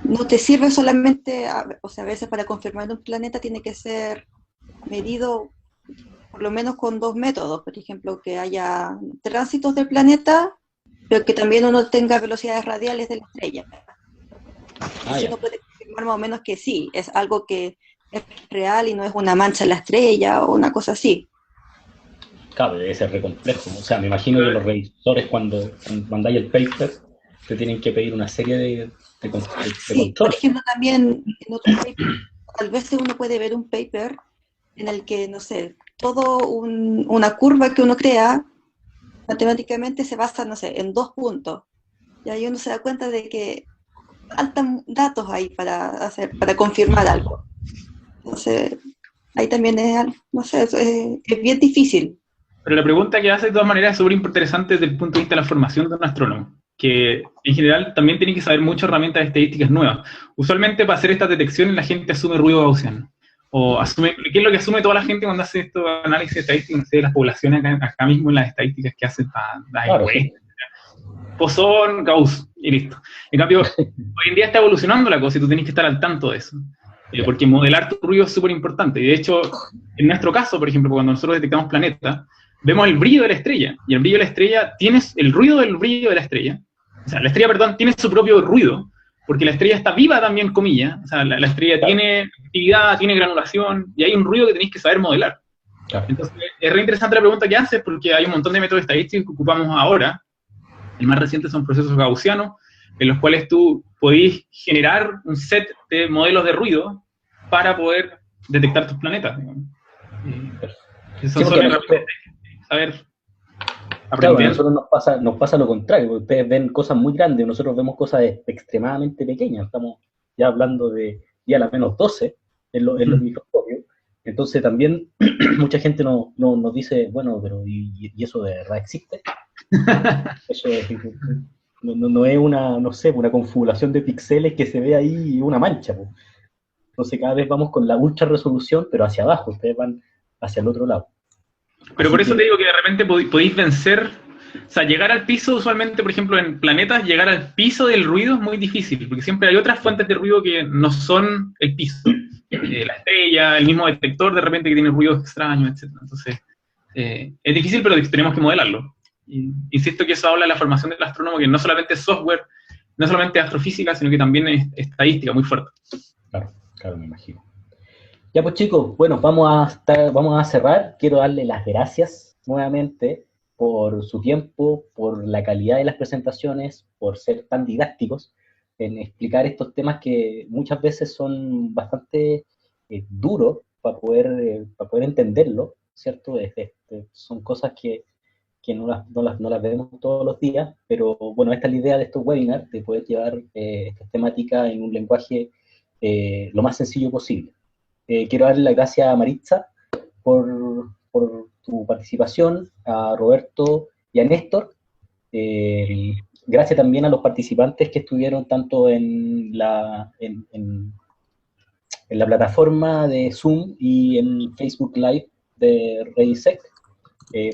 no te sirven solamente, o sea, a veces para confirmar un planeta tiene que ser medido por lo menos con 2 métodos, por ejemplo, que haya tránsitos del planeta, pero que también uno tenga velocidades radiales de la estrella. Así uno puede confirmar más o menos que sí, es algo que es real y no es una mancha en la estrella o una cosa así. Claro, debe ser re complejo. O sea, me imagino que los revisores cuando mandáis el paper te tienen que pedir una serie de controles. Por ejemplo, también en otros papers, tal vez uno puede ver un paper en el que, no sé, una curva que uno crea, matemáticamente se basa, no sé, en 2 puntos. Y ahí uno se da cuenta de que faltan datos ahí para confirmar algo. Entonces, ahí también no sé, es bien difícil. Pero la pregunta que hace de todas maneras es súper interesante desde el punto de vista de la formación de un astrónomo, que en general también tiene que saber muchas herramientas estadísticas nuevas. Usualmente para hacer estas detecciones la gente asume ruido gaussiano, o asume, ¿qué es lo que asume toda la gente cuando hace estos análisis estadísticos de las poblaciones acá mismo en las estadísticas que hacen para las encuestas? Poisson, Gauss, y listo. En cambio, hoy en día está evolucionando la cosa y tú tenés que estar al tanto de eso. Porque modelar tu ruido es súper importante. Y de hecho, en nuestro caso, por ejemplo, cuando nosotros detectamos planetas, vemos el brillo de la estrella. Y el brillo de la estrella, tienes el ruido del brillo de la estrella. O sea, la estrella, perdón, tiene su propio ruido, porque la estrella está viva también, comillas. O sea, la estrella tiene actividad, tiene granulación, y hay un ruido que tenéis que saber modelar. Entonces, es re interesante la pregunta que haces, porque hay un montón de métodos estadísticos que ocupamos ahora. El más reciente son procesos gaussianos, en los cuales tú podés generar un set de modelos de ruido para poder detectar tus planetas. Eso son herramientas de saber aprender. Claro, a nosotros nos pasa lo contrario, porque ustedes ven cosas muy grandes, nosotros vemos cosas extremadamente pequeñas, estamos ya hablando de ya a la menos 12 en los microscopios. Entonces también mucha gente nos dice, bueno, pero ¿y eso de verdad existe? Eso no es una, no sé, una configuración de píxeles que se ve ahí una mancha. Pues. Entonces cada vez vamos con la ultra resolución, pero hacia abajo, ustedes van hacia el otro lado. Pero así por eso te digo que de repente podéis vencer, o sea, llegar al piso usualmente, por ejemplo, en planetas, llegar al piso del ruido es muy difícil, porque siempre hay otras fuentes de ruido que no son el piso. La estrella, el mismo detector de repente que tiene ruidos extraños, etc. Entonces, es difícil, pero tenemos que modelarlo. Y insisto que eso habla de la formación del astrónomo, que no solamente es software, no solamente astrofísica, sino que también es estadística muy fuerte. Claro, me imagino. Ya pues chicos, bueno, vamos a cerrar. Quiero darle las gracias nuevamente por su tiempo, por la calidad de las presentaciones, por ser tan didácticos en explicar estos temas que muchas veces son bastante duros para poder entenderlo, ¿cierto? Son cosas que no las vemos todos los días, pero bueno, esta es la idea de estos webinars, de poder llevar estas temáticas en un lenguaje lo más sencillo posible. Quiero darle las gracias a Maritza por tu participación, a Roberto y a Néstor. Gracias también a los participantes que estuvieron tanto en la plataforma de Zoom y en Facebook Live de RediSec.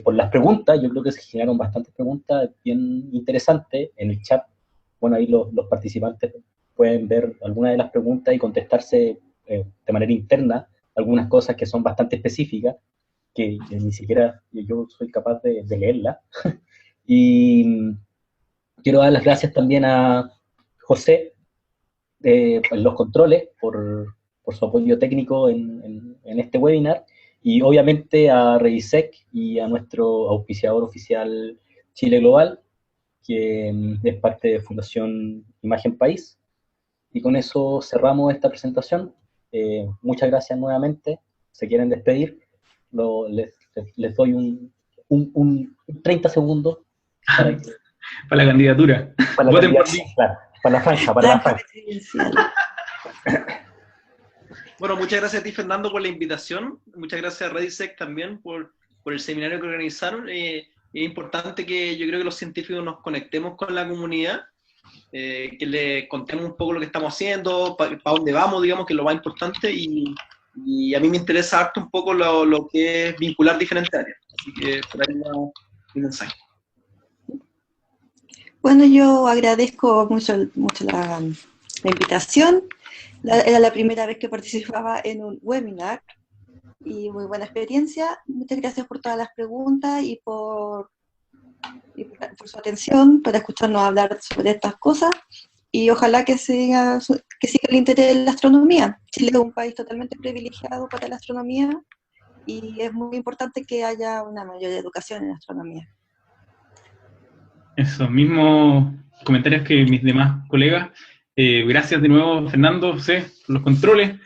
Por las preguntas, yo creo que se generaron bastantes preguntas bien interesantes en el chat. Bueno, ahí los participantes pueden ver algunas de las preguntas y contestarse de manera interna algunas cosas que son bastante específicas, que ni siquiera yo soy capaz de leerlas. Y quiero dar las gracias también a José en los controles por su apoyo técnico en este webinar, y obviamente a RediSec y a nuestro auspiciador oficial Chile Global, que es parte de Fundación Imagen País. Y con eso cerramos esta presentación. Muchas gracias nuevamente. ¿Se quieren despedir? Les doy un 30 segundos para, para la candidatura. Para la candidatura, claro, para la franja. Bueno, muchas gracias a ti, Fernando, por la invitación. Muchas gracias a RediSec también por el seminario que organizaron. Es importante que yo creo que los científicos nos conectemos con la comunidad, que le contemos un poco lo que estamos haciendo, para dónde vamos, digamos, que es lo más importante, y a mí me interesa harto un poco lo que es vincular diferentes áreas. Así que por ahí va mi mensaje. Bueno, yo agradezco mucho la invitación. Era la primera vez que participaba en un webinar y muy buena experiencia. Muchas gracias por todas las preguntas y por su atención, para escucharnos hablar sobre estas cosas, y ojalá que siga el interés en la astronomía. Chile es un país totalmente privilegiado para la astronomía y es muy importante que haya una mayor educación en astronomía. Esos mismos comentarios que mis demás colegas. Gracias de nuevo, Fernando, José, por los controles.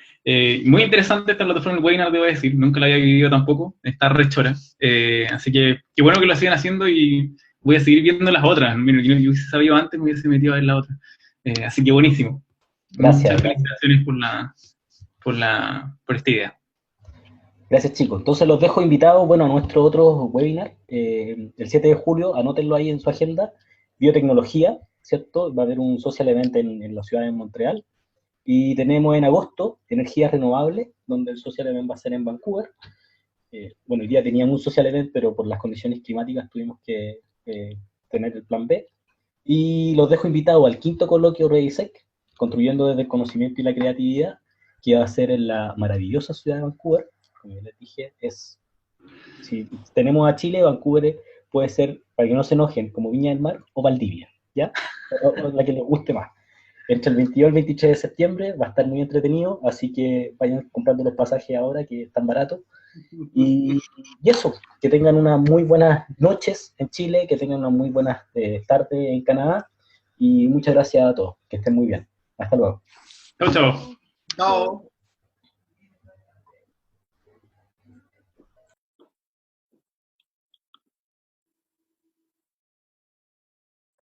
Muy interesante esta plataforma del webinar, debo decir, nunca la había vivido tampoco, está re chora. Así que qué bueno que lo sigan haciendo y voy a seguir viendo las otras. Mira, yo hubiese sabido antes, me hubiese metido a ver la otra. Así que buenísimo. Gracias. Muchas felicitaciones por esta idea. Gracias, chicos. Entonces los dejo invitados, bueno, a nuestro otro webinar, el 7 de julio, anótenlo ahí en su agenda, biotecnología, ¿cierto? Va a haber un social event en la ciudad de Montreal. Y tenemos en agosto energías renovables, donde el social event va a ser en Vancouver. Bueno, hoy día teníamos un social event, pero por las condiciones climáticas tuvimos que tener el plan B. Y los dejo invitados al quinto coloquio REISEC, Construyendo desde el Conocimiento y la Creatividad, que va a ser en la maravillosa ciudad de Vancouver. Como ya les dije, si tenemos a Chile, Vancouver puede ser, para que no se enojen, como Viña del Mar o Valdivia, ¿ya? O la que les guste más. Entre el 22 y el 23 de septiembre va a estar muy entretenido, así que vayan comprando los pasajes ahora, que están baratos. Y eso, que tengan unas muy buenas noches en Chile, que tengan unas muy buenas tardes en Canadá, y muchas gracias a todos, que estén muy bien. Hasta luego. Chao, chao. Chao.